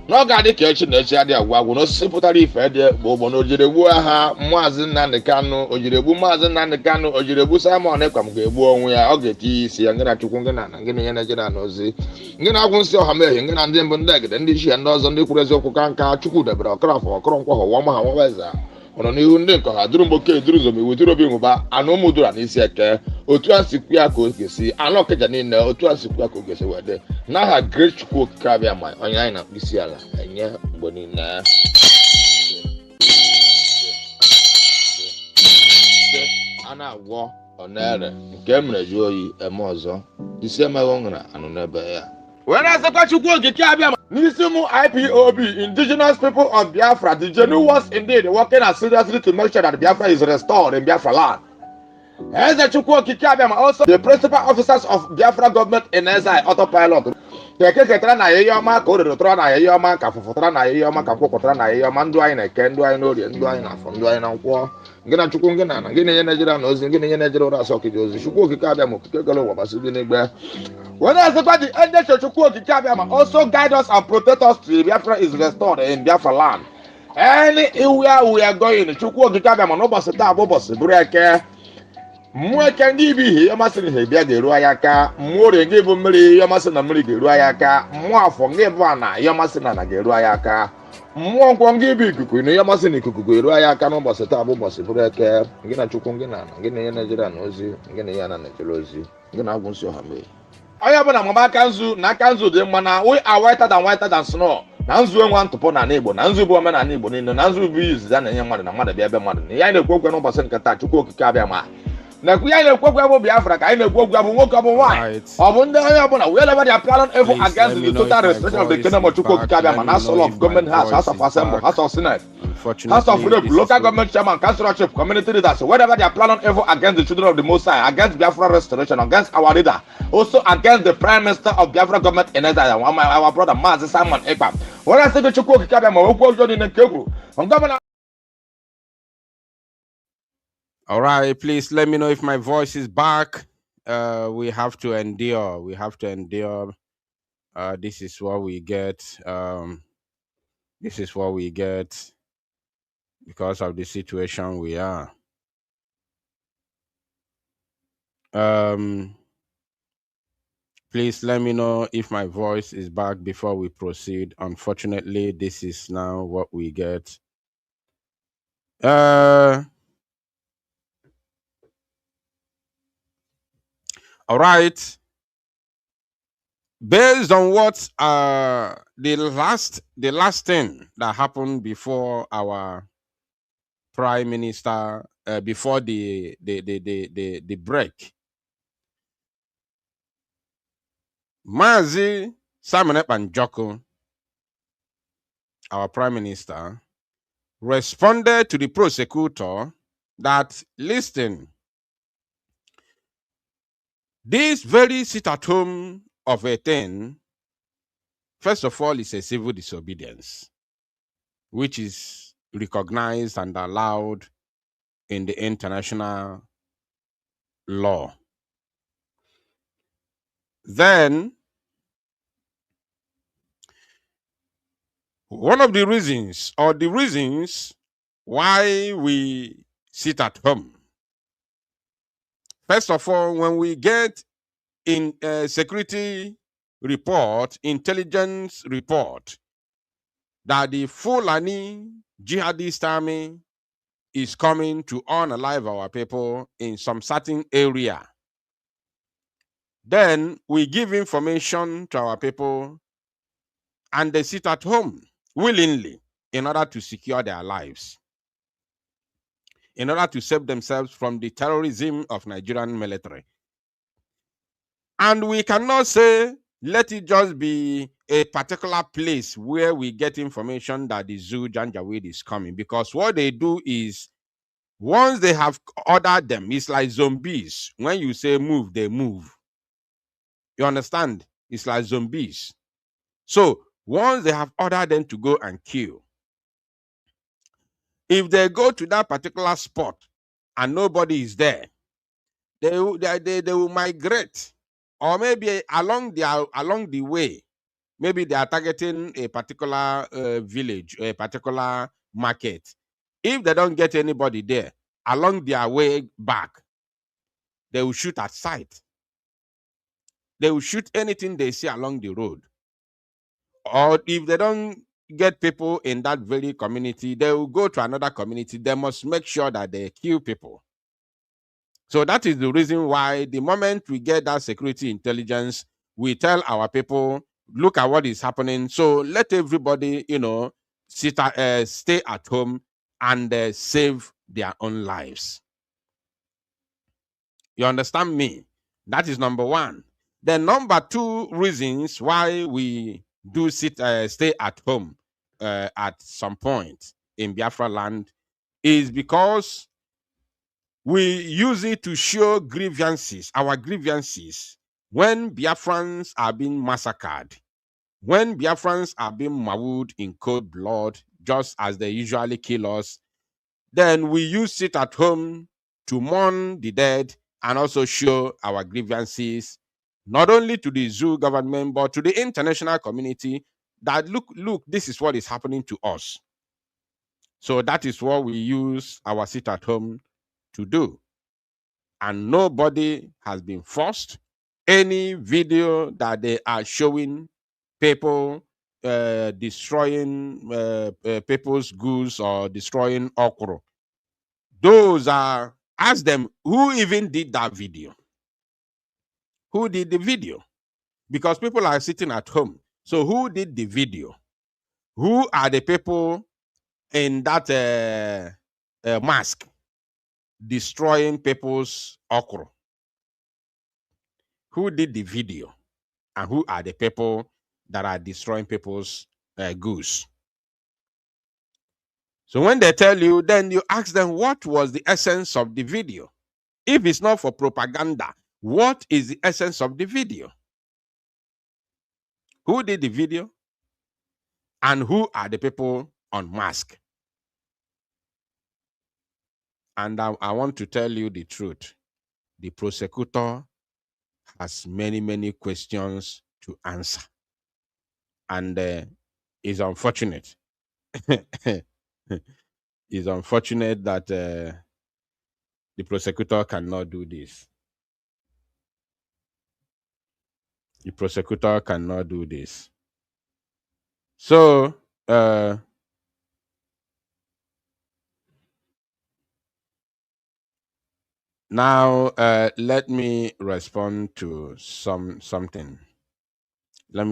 na ọ ga-adị ka echi na echi adị agwụ agwụ n'osisi pụtara ife dị gbogbo na ojiri gbuo ha Maazị Nnamdi Kanu ojiri egbu Maazị Nnamdi Kanu ojiri egbu Simon Ekpa m ga-egbu onwe ya ọ ga-eti isi ya ngị na Chukwu ngị na ngị na ihe Naịjirịa na ozi ngị na-agwụ nsị ọha mehie ngị na ndị mbụ ndị egede ndị ichie ndị ọzọ ndị kwuru eziokwu ka nka Chukwu debere ọkọrọfọ ọkọrọnkwa ha ụwa ma ha nwaweza ọnọ n'ihu ndị nke ha duru mgboke duru zom iwu duru obi nwụba anụ ụmụ duru na isi eke otu a si kwu ya ka o ga-esi anụ ọkịja niile otu a si kwu ya ka o ga-esi wee dị n'aha Great Chukwu okike abịa ma onye anyị na-akpụ isi ala enye mgbe niile a na-agwọ ọ na-ere nke mere ju oyi eme ọzọ isi emeghị ọṅụra anụ n'ebe ya wee na-asịkwa Chukwu okike abịa ma n'isi ụmụ IPOB indigenous people of Biafra the genuine ones indeed working as seriously to make sure that Biafra is restored in Biafra land. Eze Chukwu okike abịa ma also the principal officers of Biafra government in exile autopilot eke ketara na ihe ọma ka o rerotara na ihe ọma ka fụfụtara na ihe ọma ka kwụpụtara na ihe ọma ndụ anyị na-eke ndụ anyị n'orie ndụ anyị na-afọ ndụ anyị na nkwọ ngị na Chukwu ngị na ngị na-enye Naịjirịa na ozi ngị na-enye Naịjirịa ụra asọ okike ozi Chukwu okike abịa ma okike gere ụwa gbasị dị n'igbe wee na-asịkwa the angel Chukwu okike abịa ma also guide us and protect us till Biafra is restored in Biafra land. Anywhere we are going Chukwu okike abịa ma n'ụbọchị taa bụ ụbọchị bụrụ eke mmụọ eke ndị bụ ihe ihe ọmasị na ihe bịa ga-eru anyị aka mmụọ orie ngị bụ mmiri ihe ọmasị na mmiri ga-eru anyị aka mmụọ afọ ngị bụ ana ihe ọmasị na ana ga-eru anyị aka mmụọ nkwọ ngị bụ ikuku na ihe ọmasị na ikuku ga-eru anyị aka n'ụbọchị taa bụ ụbọchị bụrụ eke ngị na Chukwu ngị na ngị na-enye Naịjirịa na ozi ngị na ihe na Naịjirịa ozi ngị na-agwụ nsị ọha mee onye ọbụla mama aka nzu na aka nzu dị mma na we are whiter than snow na nzu enwe ntụpọ na Igbo na nzu bụ omenala Igbo niile na nzu bụ izizi a na-enye mmadụ na mmadụ bịa ebe mmadụ na ihe anyị na-ekwu okwu n'ụbọchị nke taa Chukwu okike abịa ma na-ekwu ya na-ekwu okwu bụ Biafra ka anyị na-ekwu okwu bụ nwoke ọ bụ nwaanyị ọ bụ ndị onye ọbụla we never their plan evil against the total restoration of the kingdom of Chukwu okike abịa ma na House of Government House, House of Assembly, House of Senate, House of Rep, local government chairman, council chief, community leaders, whatever they are planning evil against the children of the Most High, against Biafra restoration, against our leader, also against the Prime Minister of Biafra government in exile, our brother Maazị Simon Ekpa. When I say the Chukwu okike abịa ma okwu ọjọọ dị nke kwuru governor. All right, please let me know if my voice is back. We have to endure. We have to endure. This is what we get. This is what we get because of the situation we are. Please let me know if my voice is back before we proceed. Unfortunately, this is now what we get. All right. Based on what the last thing that happened before our prime minister before the break, Maazị Simon Ekpa, our prime minister, responded to the prosecutor that, listen, this very sit-at-home of a thing, first of all, is a civil disobedience, which is recognized and allowed in the international law. Then, one of the reasons, or the reasons why we sit at home, first of all, when we get in a security report, intelligence report, that the Fulani jihadist army is coming to unalive our people in some certain area, Then we give information to our people and they sit at home willingly in order to secure their lives, in order to save themselves from the terrorism of Nigerian military. And we cannot say, let it just be a particular place where we get information that the zoo Janjaweed is coming, because what they do is, once they have ordered them, it's like zombies. When you say move, they move. You understand? It's like zombies. So once they have ordered them to go and kill, if they go to that particular spot and nobody is there, they will migrate, or maybe along the way, maybe they are targeting a particular village or a particular market. If they don't get anybody there, along their way back, they will shoot at sight. They will shoot anything they see along the road. Or if they don't get people in that very community, they will go to another community. They must make sure that they kill people. So that is the reason why the moment we get that security intelligence, we tell our people, look at what is happening. So let everybody, stay at home and save their own lives. You understand me? That is number one. The number two reasons why we do stay at home at some point in Biafra land is because we use it to show grievances, our grievances, when Biafrans are being massacred, when Biafrans are being mauled in cold blood, just as they usually kill us. Then we use it at home to mourn the dead and also show our grievances, not only to the zoo government, but to the international community, that look, this is what is happening to us. So that is what we use our sit at home to do. And nobody has been forced. Any video that they are showing people destroying people's goods or destroying okra, those are, ask them who even did that video. Who did the video? Because people are sitting at home. So who did the video? Who are the people in that mask destroying people's okra? Who did the video? And who are the people that are destroying people's goods? So when they tell you, then you ask them, what was the essence of the video? If it's not for propaganda, what is the essence of the video? Who did the video? And who are the people on mask? And I want to tell you the truth. The prosecutor has many, many questions to answer. And it's unfortunate. It's unfortunate that the prosecutor cannot do this. The prosecutor cannot do this. So, now let me respond to something. Let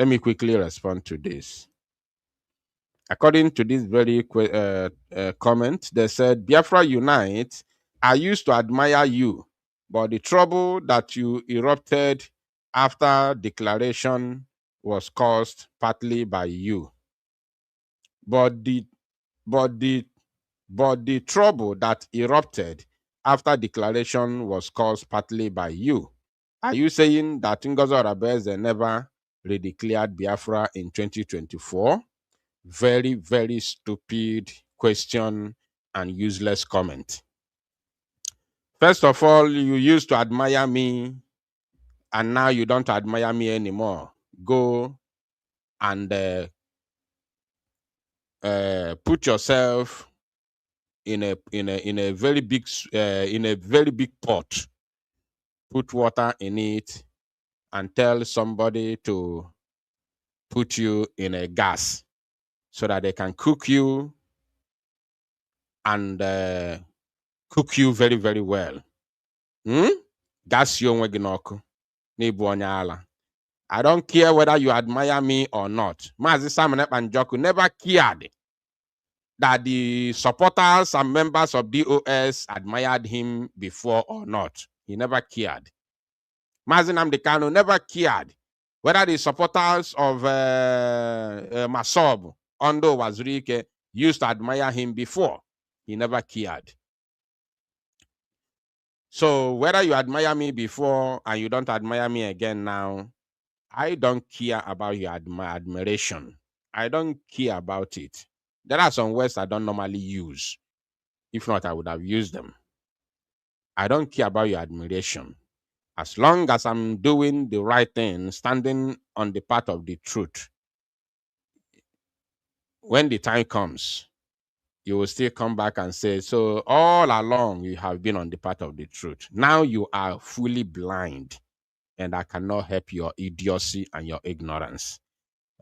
me quickly respond to this. According to this very comment, they said, Biafra Unite, I used to admire you, but the trouble that you erupted after declaration was caused partly by you. But the trouble that erupted after declaration was caused partly by you. Are you saying that Ngozi Orazabeze never redeclared Biafra in 2024? Very, very stupid question and useless comment. First of all, you used to admire me, and now you don't admire me anymore. Go and put yourself in a very big pot. Put water in it and tell somebody to put you in a gas so that they can cook you and cook you very, very well. Gasio Weginoku, Nebuanyala. I don't care whether you admire me or not. Mazi Simon Ekpa Njoku never cared that the supporters and members of DOS admired him before or not. He never cared. Mazi Nnamdi Kanu never cared whether the supporters of Masob, Ondo Wazirike, used to admire him before. He never cared. So whether you admire me before and you don't admire me again now, I don't care about your admiration. I don't care about it. There are some words I don't normally use. If not, I would have used them. I don't care about your admiration. As long as I'm doing the right thing, standing on the path of the truth, when the time comes, you will still come back and say, so all along you have been on the path of the truth. Now you are fully blind, and I cannot help your idiocy and your ignorance.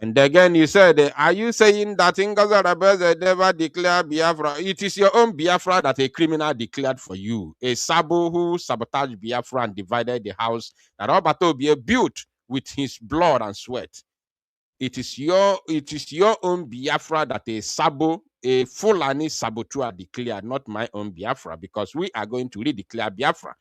And again, you said, are you saying that Ngozi Orebeze never declared Biafra? It is your own Biafra that a criminal declared for you. A Sabo who sabotaged Biafra and divided the house that Obatobie built with his blood and sweat. It is your own Biafra that a Sabo, a Fulani saboteur declared, not my own Biafra, because we are going to redeclare Biafra.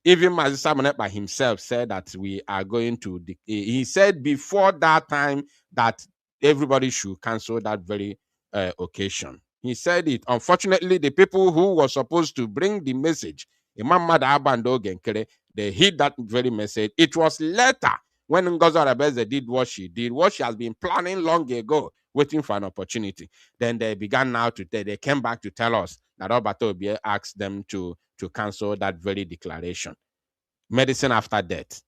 Even Mazi Simon Ekpa himself said that we are going to, he said before that time that everybody should cancel that very occasion. He said it. Unfortunately, the people who were supposed to bring the message, Imam Mada Abando Genkere, they hid that very message. It was later when Ngozi Orebeze did what she has been planning long ago, waiting for an opportunity. Then they began now to, they came back to tell us that Obato Obie asked them to cancel that very declaration. Medicine after death.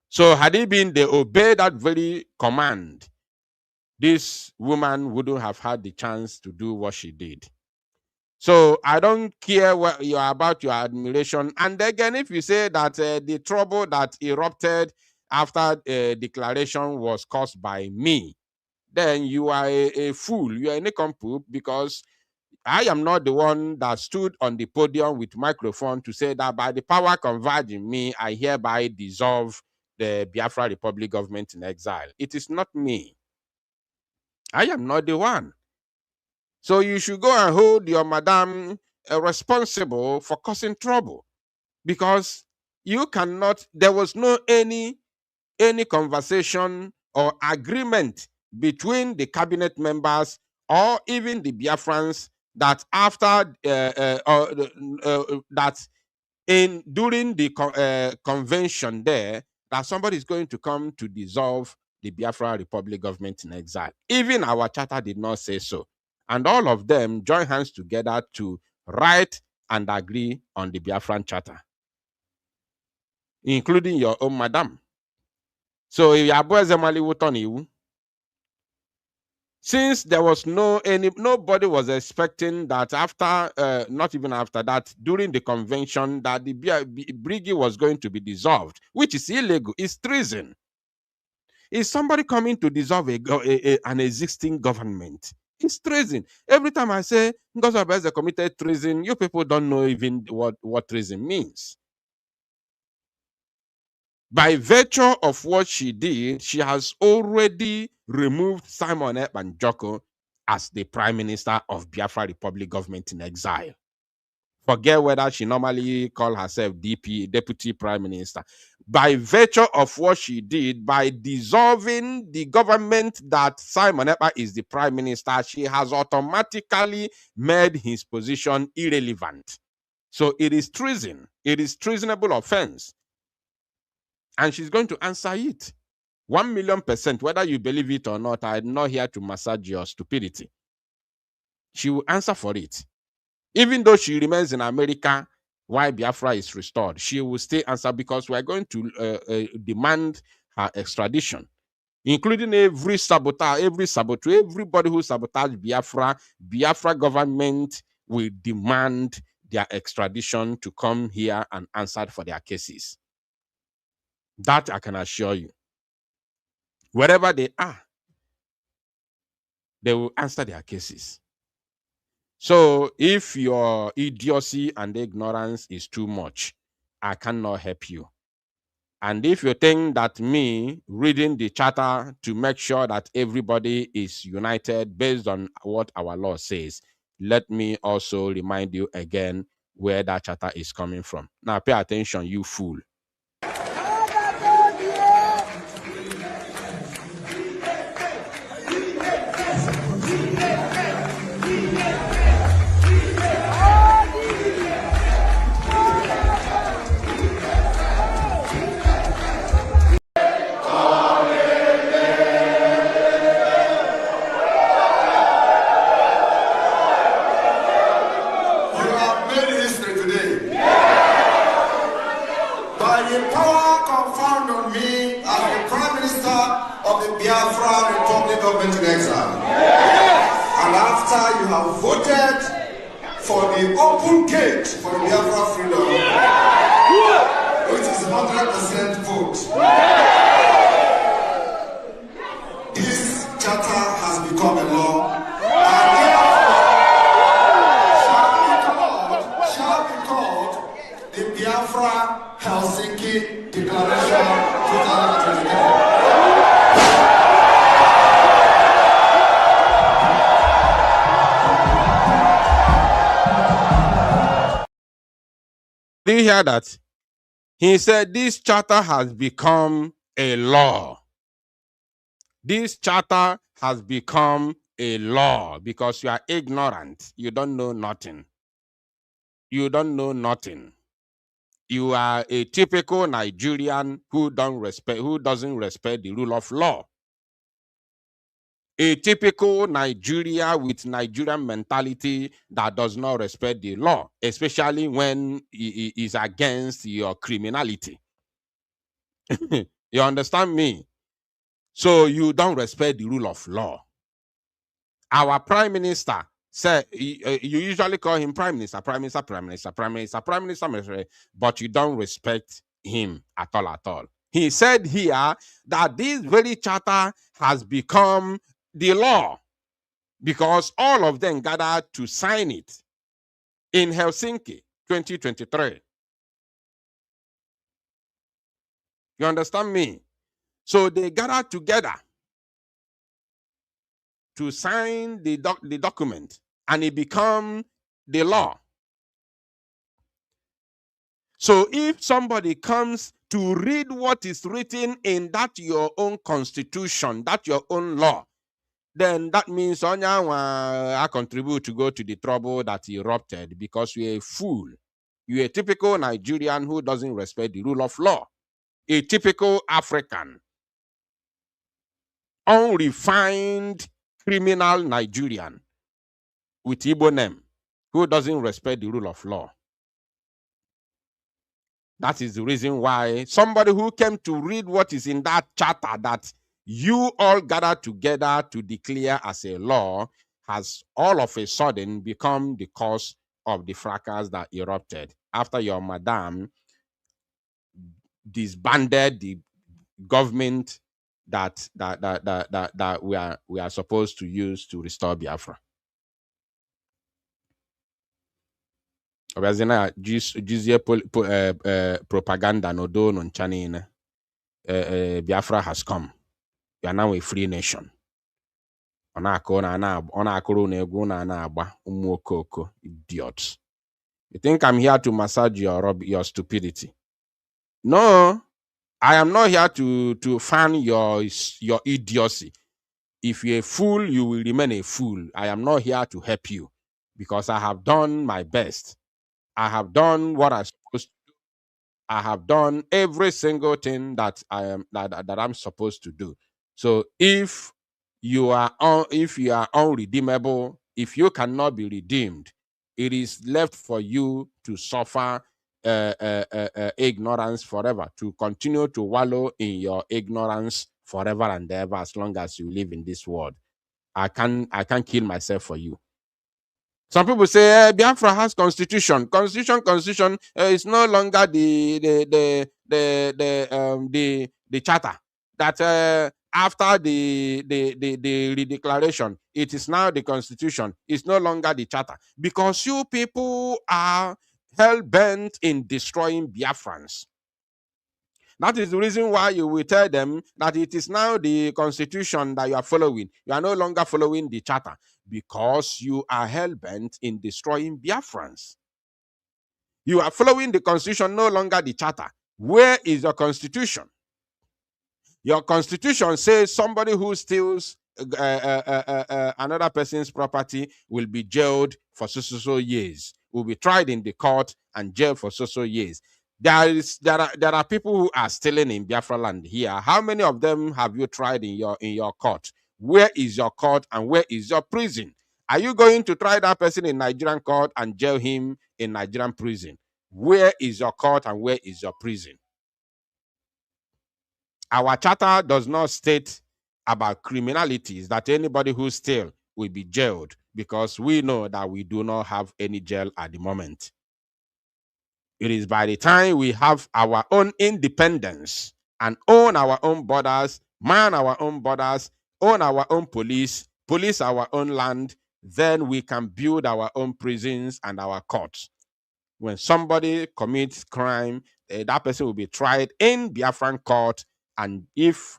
So had it been they obeyed that very command, this woman wouldn't have had the chance to do what she did. So I don't care what you are about your admiration. And again, if you say that the trouble that erupted after declaration was caused by me, then you are a fool. You are a nincompoop, because I am not the one that stood on the podium with microphone to say that by the power converging me, I hereby dissolve the Biafra Republic government in exile. It is not me. I am not the one. So you should go and hold your madam responsible for causing trouble, because you cannot, there was no any conversation or agreement between the cabinet members or even the Biafrans that after that during the convention there, that somebody is going to come to dissolve the Biafra Republic government in exile. Even our charter did not say so. And all of them join hands together to write and agree on the Biafran charter, including your own madam. So since there was nobody was expecting that after, not even after that, during the convention, that the Briggy was going to be dissolved, which is illegal. It's treason. Is somebody coming to dissolve an existing government? It's treason. Every time I say Ngozi Orebeze committed treason, you people don't know even what treason means. By virtue of what she did, she has already removed Simon Ekpa Njoku as the Prime Minister of Biafra Republic government in exile. Forget whether she normally called herself Deputy Prime Minister. By virtue of what she did, by dissolving the government that Simon Ekpa is the Prime Minister, she has automatically made his position irrelevant. So it is treason. It is treasonable offense. And she's going to answer it. 1,000,000%, whether you believe it or not. I'm not here to massage your stupidity. She will answer for it. Even though she remains in America while Biafra is restored, she will still answer, because we are going to demand her extradition, including every saboteur, everybody who sabotaged Biafra government will demand their extradition to come here and answer for their cases. That I can assure you. Wherever they are, they will answer their cases. So if your idiocy and ignorance is too much, I cannot help you. And if you think that me reading the charter to make sure that everybody is united based on what our law says, let me also remind you again where that charter is coming from. Now pay attention, you fool. For the open gate for the Biafra freedom, which is 100% vote. This charter has become a law and therefore shall be called the Biafra Helsinki Declaration 2023. Do you hear that? He said this charter has become a law. This charter has become a law because you are ignorant. You don't know nothing. You don't know nothing. You are a typical Nigerian who doesn't respect the rule of law. A typical Nigeria with Nigerian mentality that does not respect the law, especially when it is against your criminality. You understand me? So you don't respect the rule of law. Our prime minister said, you usually call him prime minister, but you don't respect him at all. He said here that this very charter has become the law because all of them gathered to sign it in Helsinki 2023. You understand me? So they gathered together to sign the document and it become the law. So if somebody comes to read what is written in that your own constitution, that your own law, then that means I contribute to go to the trouble that erupted because you're a fool. You're a typical Nigerian who doesn't respect the rule of law. A typical African, unrefined criminal Nigerian with Igbo name who doesn't respect the rule of law. That is the reason why somebody who came to read what is in that charter that you all gathered together to declare as a law has all of a sudden become the cause of the fracas that erupted after your madam disbanded the government that we are supposed to use to restore Biafra. Propaganda no do no chanine. Biafra has come. You are now a free nation. Idiots. You think I'm here to massage your stupidity? No, I am not here to fan your idiocy. If you're a fool, you will remain a fool. I am not here to help you because I have done my best. I have done what I'm supposed to do. I have done every single thing that I'm supposed to do. So if you are unredeemable, if you cannot be redeemed, it is left for you to suffer ignorance forever, to continue to wallow in your ignorance forever and ever as long as you live in this world. I can't kill myself for you. Some people say Biafra has constitution. Constitution is no longer the charter that after the redeclaration, it is now the constitution. It's no longer the charter, because you people are hell-bent in destroying Biafrans. That is the reason why you will tell them that it is now the constitution that you are following. You are no longer following the charter, because you are hell-bent in destroying Biafrans. You are following the constitution, no longer the charter. Where is your constitution? Your constitution says somebody who steals another person's property will be jailed for so years, will be tried in the court and jailed for so years. There are people who are stealing in Biafra land here. How many of them have you tried in your court? Where is your court and where is your prison? Are you going to try that person in Nigerian court and jail him in Nigerian prison? Where is your court and where is your prison? Our charter does not state about criminalities that anybody who steals will be jailed, because we know that we do not have any jail at the moment. It is by the time we have our own independence and own our own borders, man our own borders, own our own police our own land, then we can build our own prisons and our courts. When somebody commits crime, that person will be tried in Biafran court, and if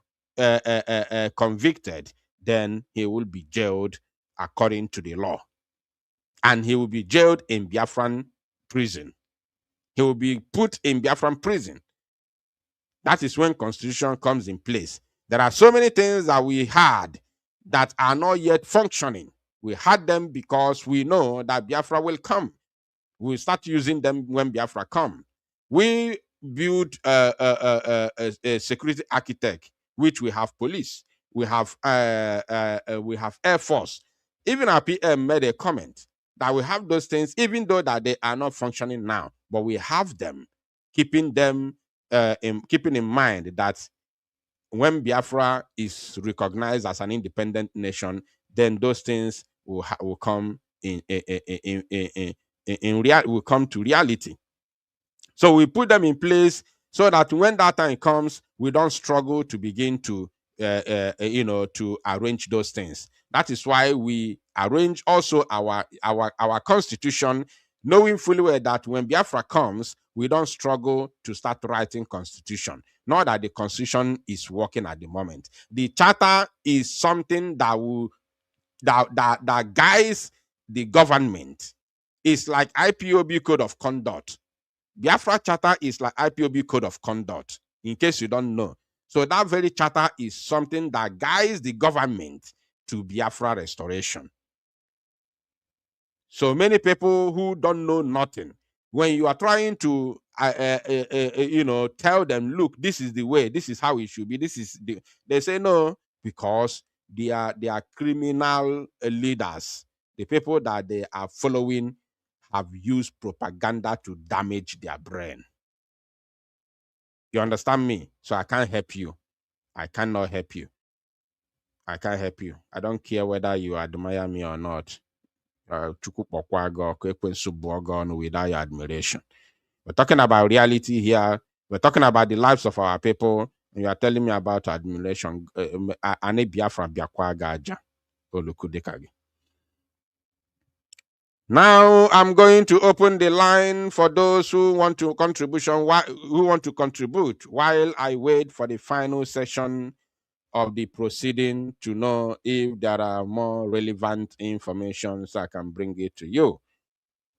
convicted, then he will be jailed according to the law. And he will be jailed in Biafran prison. He will be put in Biafran prison. That is when constitution comes in place. There are so many things that we had that are not yet functioning. We had them because we know that Biafra will come. We'll start using them when Biafra come. We build a security architect, which we have police, we have Air Force. Even our PM made a comment that we have those things, even though that they are not functioning now, but we have them, keeping in mind that when Biafra is recognized as an independent nation, then those things will come will come to reality. So we put them in place so that when that time comes, we don't struggle to begin to to arrange those things. That is why we arrange also our constitution, knowing fully well that when Biafra comes, we don't struggle to start writing constitution. Not that the constitution is working at the moment. The charter is something that will that guides the government. It's like IPOB code of conduct. Biafra charter is like IPOB code of conduct, in case you don't know. So that very charter is something that guides the government to Biafra restoration. So many people who don't know nothing, when you are trying to tell them, look, this is the way, this is how it should be, they say no, because they are criminal leaders. The people that they are following have used propaganda to damage their brain. You understand me? So I can't help you. I cannot help you. I can't help you. I don't care whether you admire me or not. Without your admiration. We're talking about reality here. We're talking about the lives of our people. And you are telling me about admiration. Now I'm going to open the line for those who want to contribute while I wait for the final session of the proceeding to know if there are more relevant information so I can bring it to you.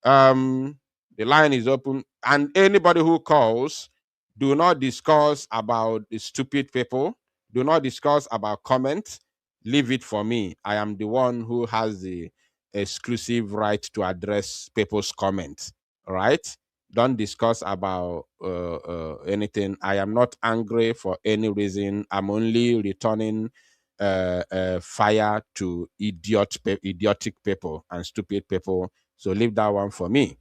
The line is open, and anybody who calls, do not discuss about the stupid people. Do not discuss about comments. Leave it for me. I am the one who has the exclusive right to address people's comments. All right? Don't discuss about anything. I am not angry for any reason. I'm only returning fire to idiotic people and stupid people. So leave that one for me.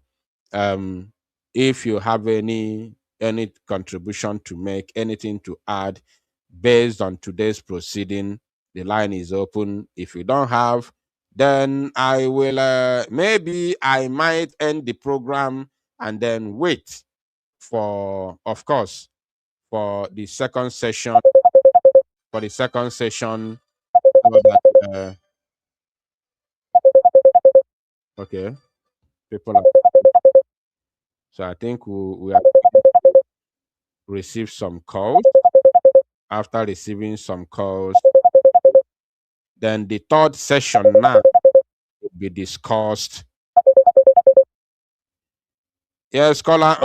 If you have any contribution to make, anything to add based on today's proceeding, the line is open. If you don't have, then I will maybe I might end the program and then wait for, of course, for the second session for the second session. So that, okay, people are, so I think we have received some calls. After receiving some calls, then the third session now will be discussed. Yes, caller,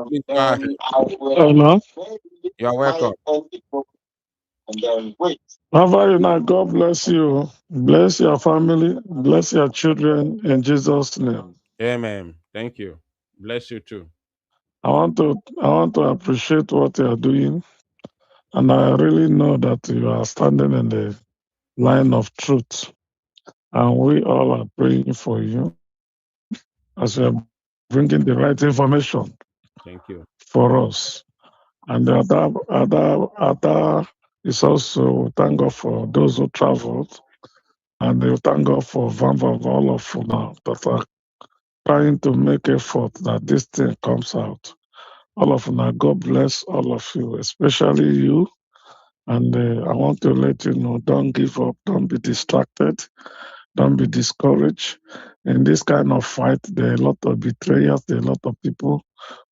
please go ahead. Hello. You are welcome. How are you now? God bless you. Bless your family. Bless your children in Jesus' name. Amen. Thank you. Bless you too. I want to appreciate what you are doing. And I really know that you are standing in the line of truth. And we all are praying for you as you are bringing the right information Thank you. for us. And the other is also thank God for those who traveled. And we thank God for all of you now that are trying to make effort that this thing comes out. All of you now, God bless all of you, especially you. And I want to let you know, don't give up, don't be distracted, don't be discouraged. In this kind of fight, there are a lot of betrayers, there are a lot of people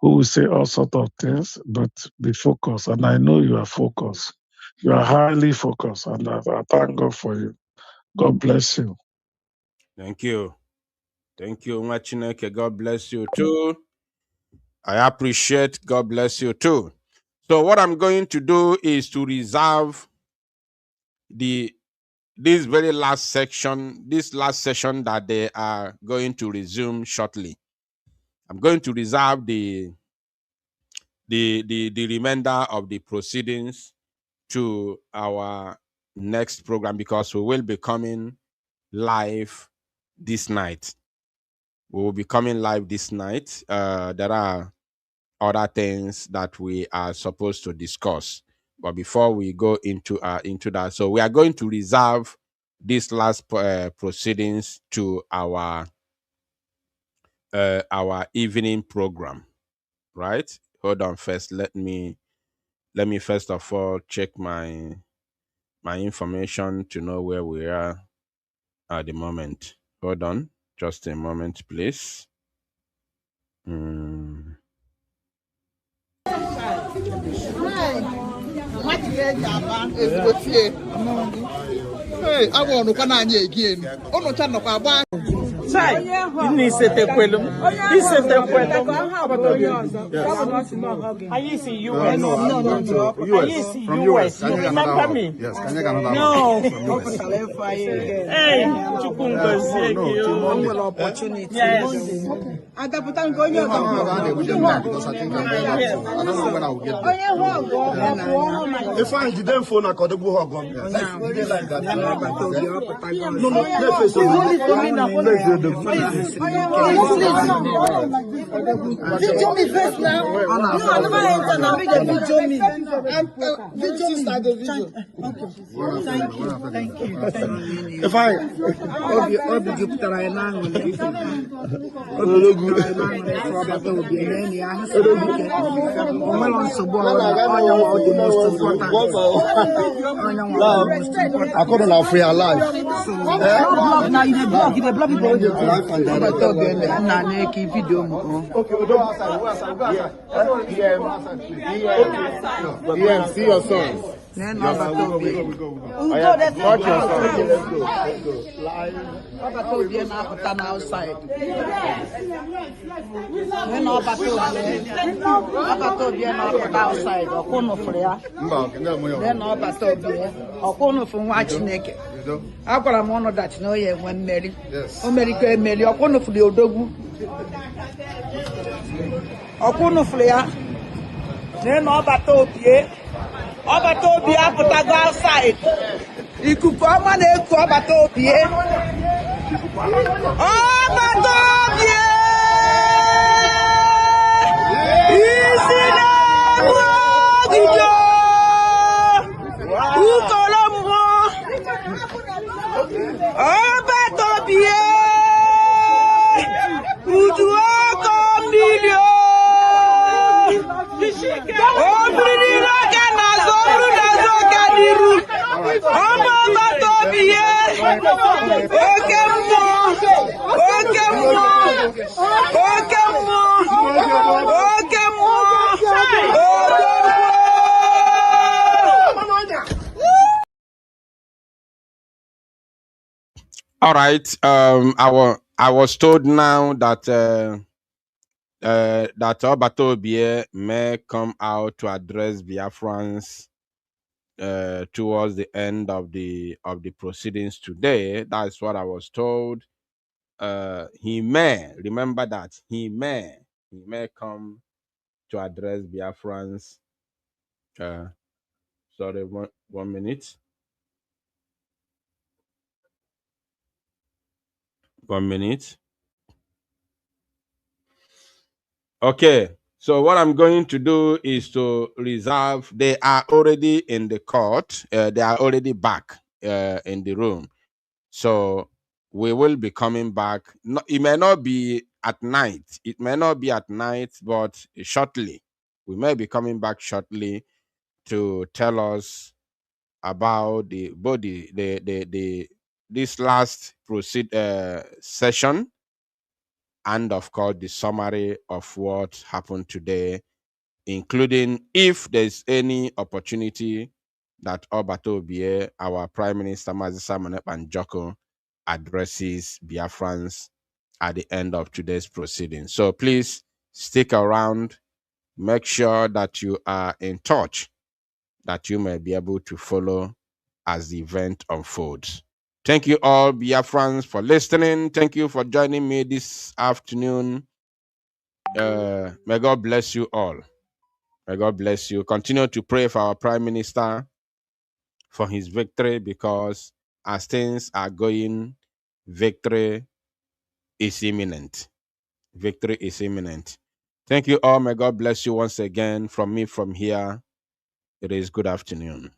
who will say all sorts of things, but be focused. And I know you are focused. You are highly focused, and I thank God for you. God bless you. Thank you. Thank you, Machineke. God bless you too. I appreciate. God bless you too. So what I'm going to do is to reserve this very last section, this last session that they are going to resume shortly. I'm going to reserve the remainder of the proceedings to our next program because we will be coming live this night. We will be coming live this night. There are other things that we are supposed to discuss, but before we go into that, so we are going to reserve these last proceedings to our evening program. Right? Hold on first. Let me first of all check my information to know where we are at the moment. Hold on, just a moment, please. I used to US. I used to US. You remember me? Yes, can you get another No. one? From US. Hey, Chukungo Yes. opportunity. Yes. Because I think I don't know when I will get there. If I didn't phone, I could go home. Like that. No, let's face it. Video me first now. No, I never enter now. Video me. Thank you. If I couldn't have free alive. Now you block Yeah, see your son. Let's go. Outside. Akwara m ọnụ dat na oye nwe mmeri omeriko emeri ọkwụnụfụrụ odogwu ọkwụnụfụrụ ya na ọbata obie apụtago outside ikuku ọma na-eku ọbata obie isi na-egbu ogige ukoro mmụọ ọbata obie uju ọkọ mmiri o mmiri n'oge na-azọ ọrụ na-azọ ọga n'iru All right. I was told now that that Obatobie may come out to address Biafrans towards the end of the proceedings today. That's what I was told. He may remember that he may come to address Biafrans. Sorry, one minute. 1 minute. Okay. So what I'm going to do is to reserve. They are already in the court. They are already back in the room. So we will be coming back. No, it may not be at night. It may not be at night, but shortly. We may be coming back shortly to tell us about the body, this last session, and of course the summary of what happened today, including if there's any opportunity that Obato Obie, our Prime Minister Mazisa Manep addresses Biafrans at the end of today's proceedings. So please stick around. Make sure that you are in touch, that you may be able to follow as the event unfolds. Thank you all, Biafrans, for listening. Thank you for joining me this afternoon. May God bless you all. May God bless you. Continue to pray for our Prime Minister for his victory, because as things are going, victory is imminent. Victory is imminent. Thank you all. May God bless you once again. From me, from here, it is good afternoon.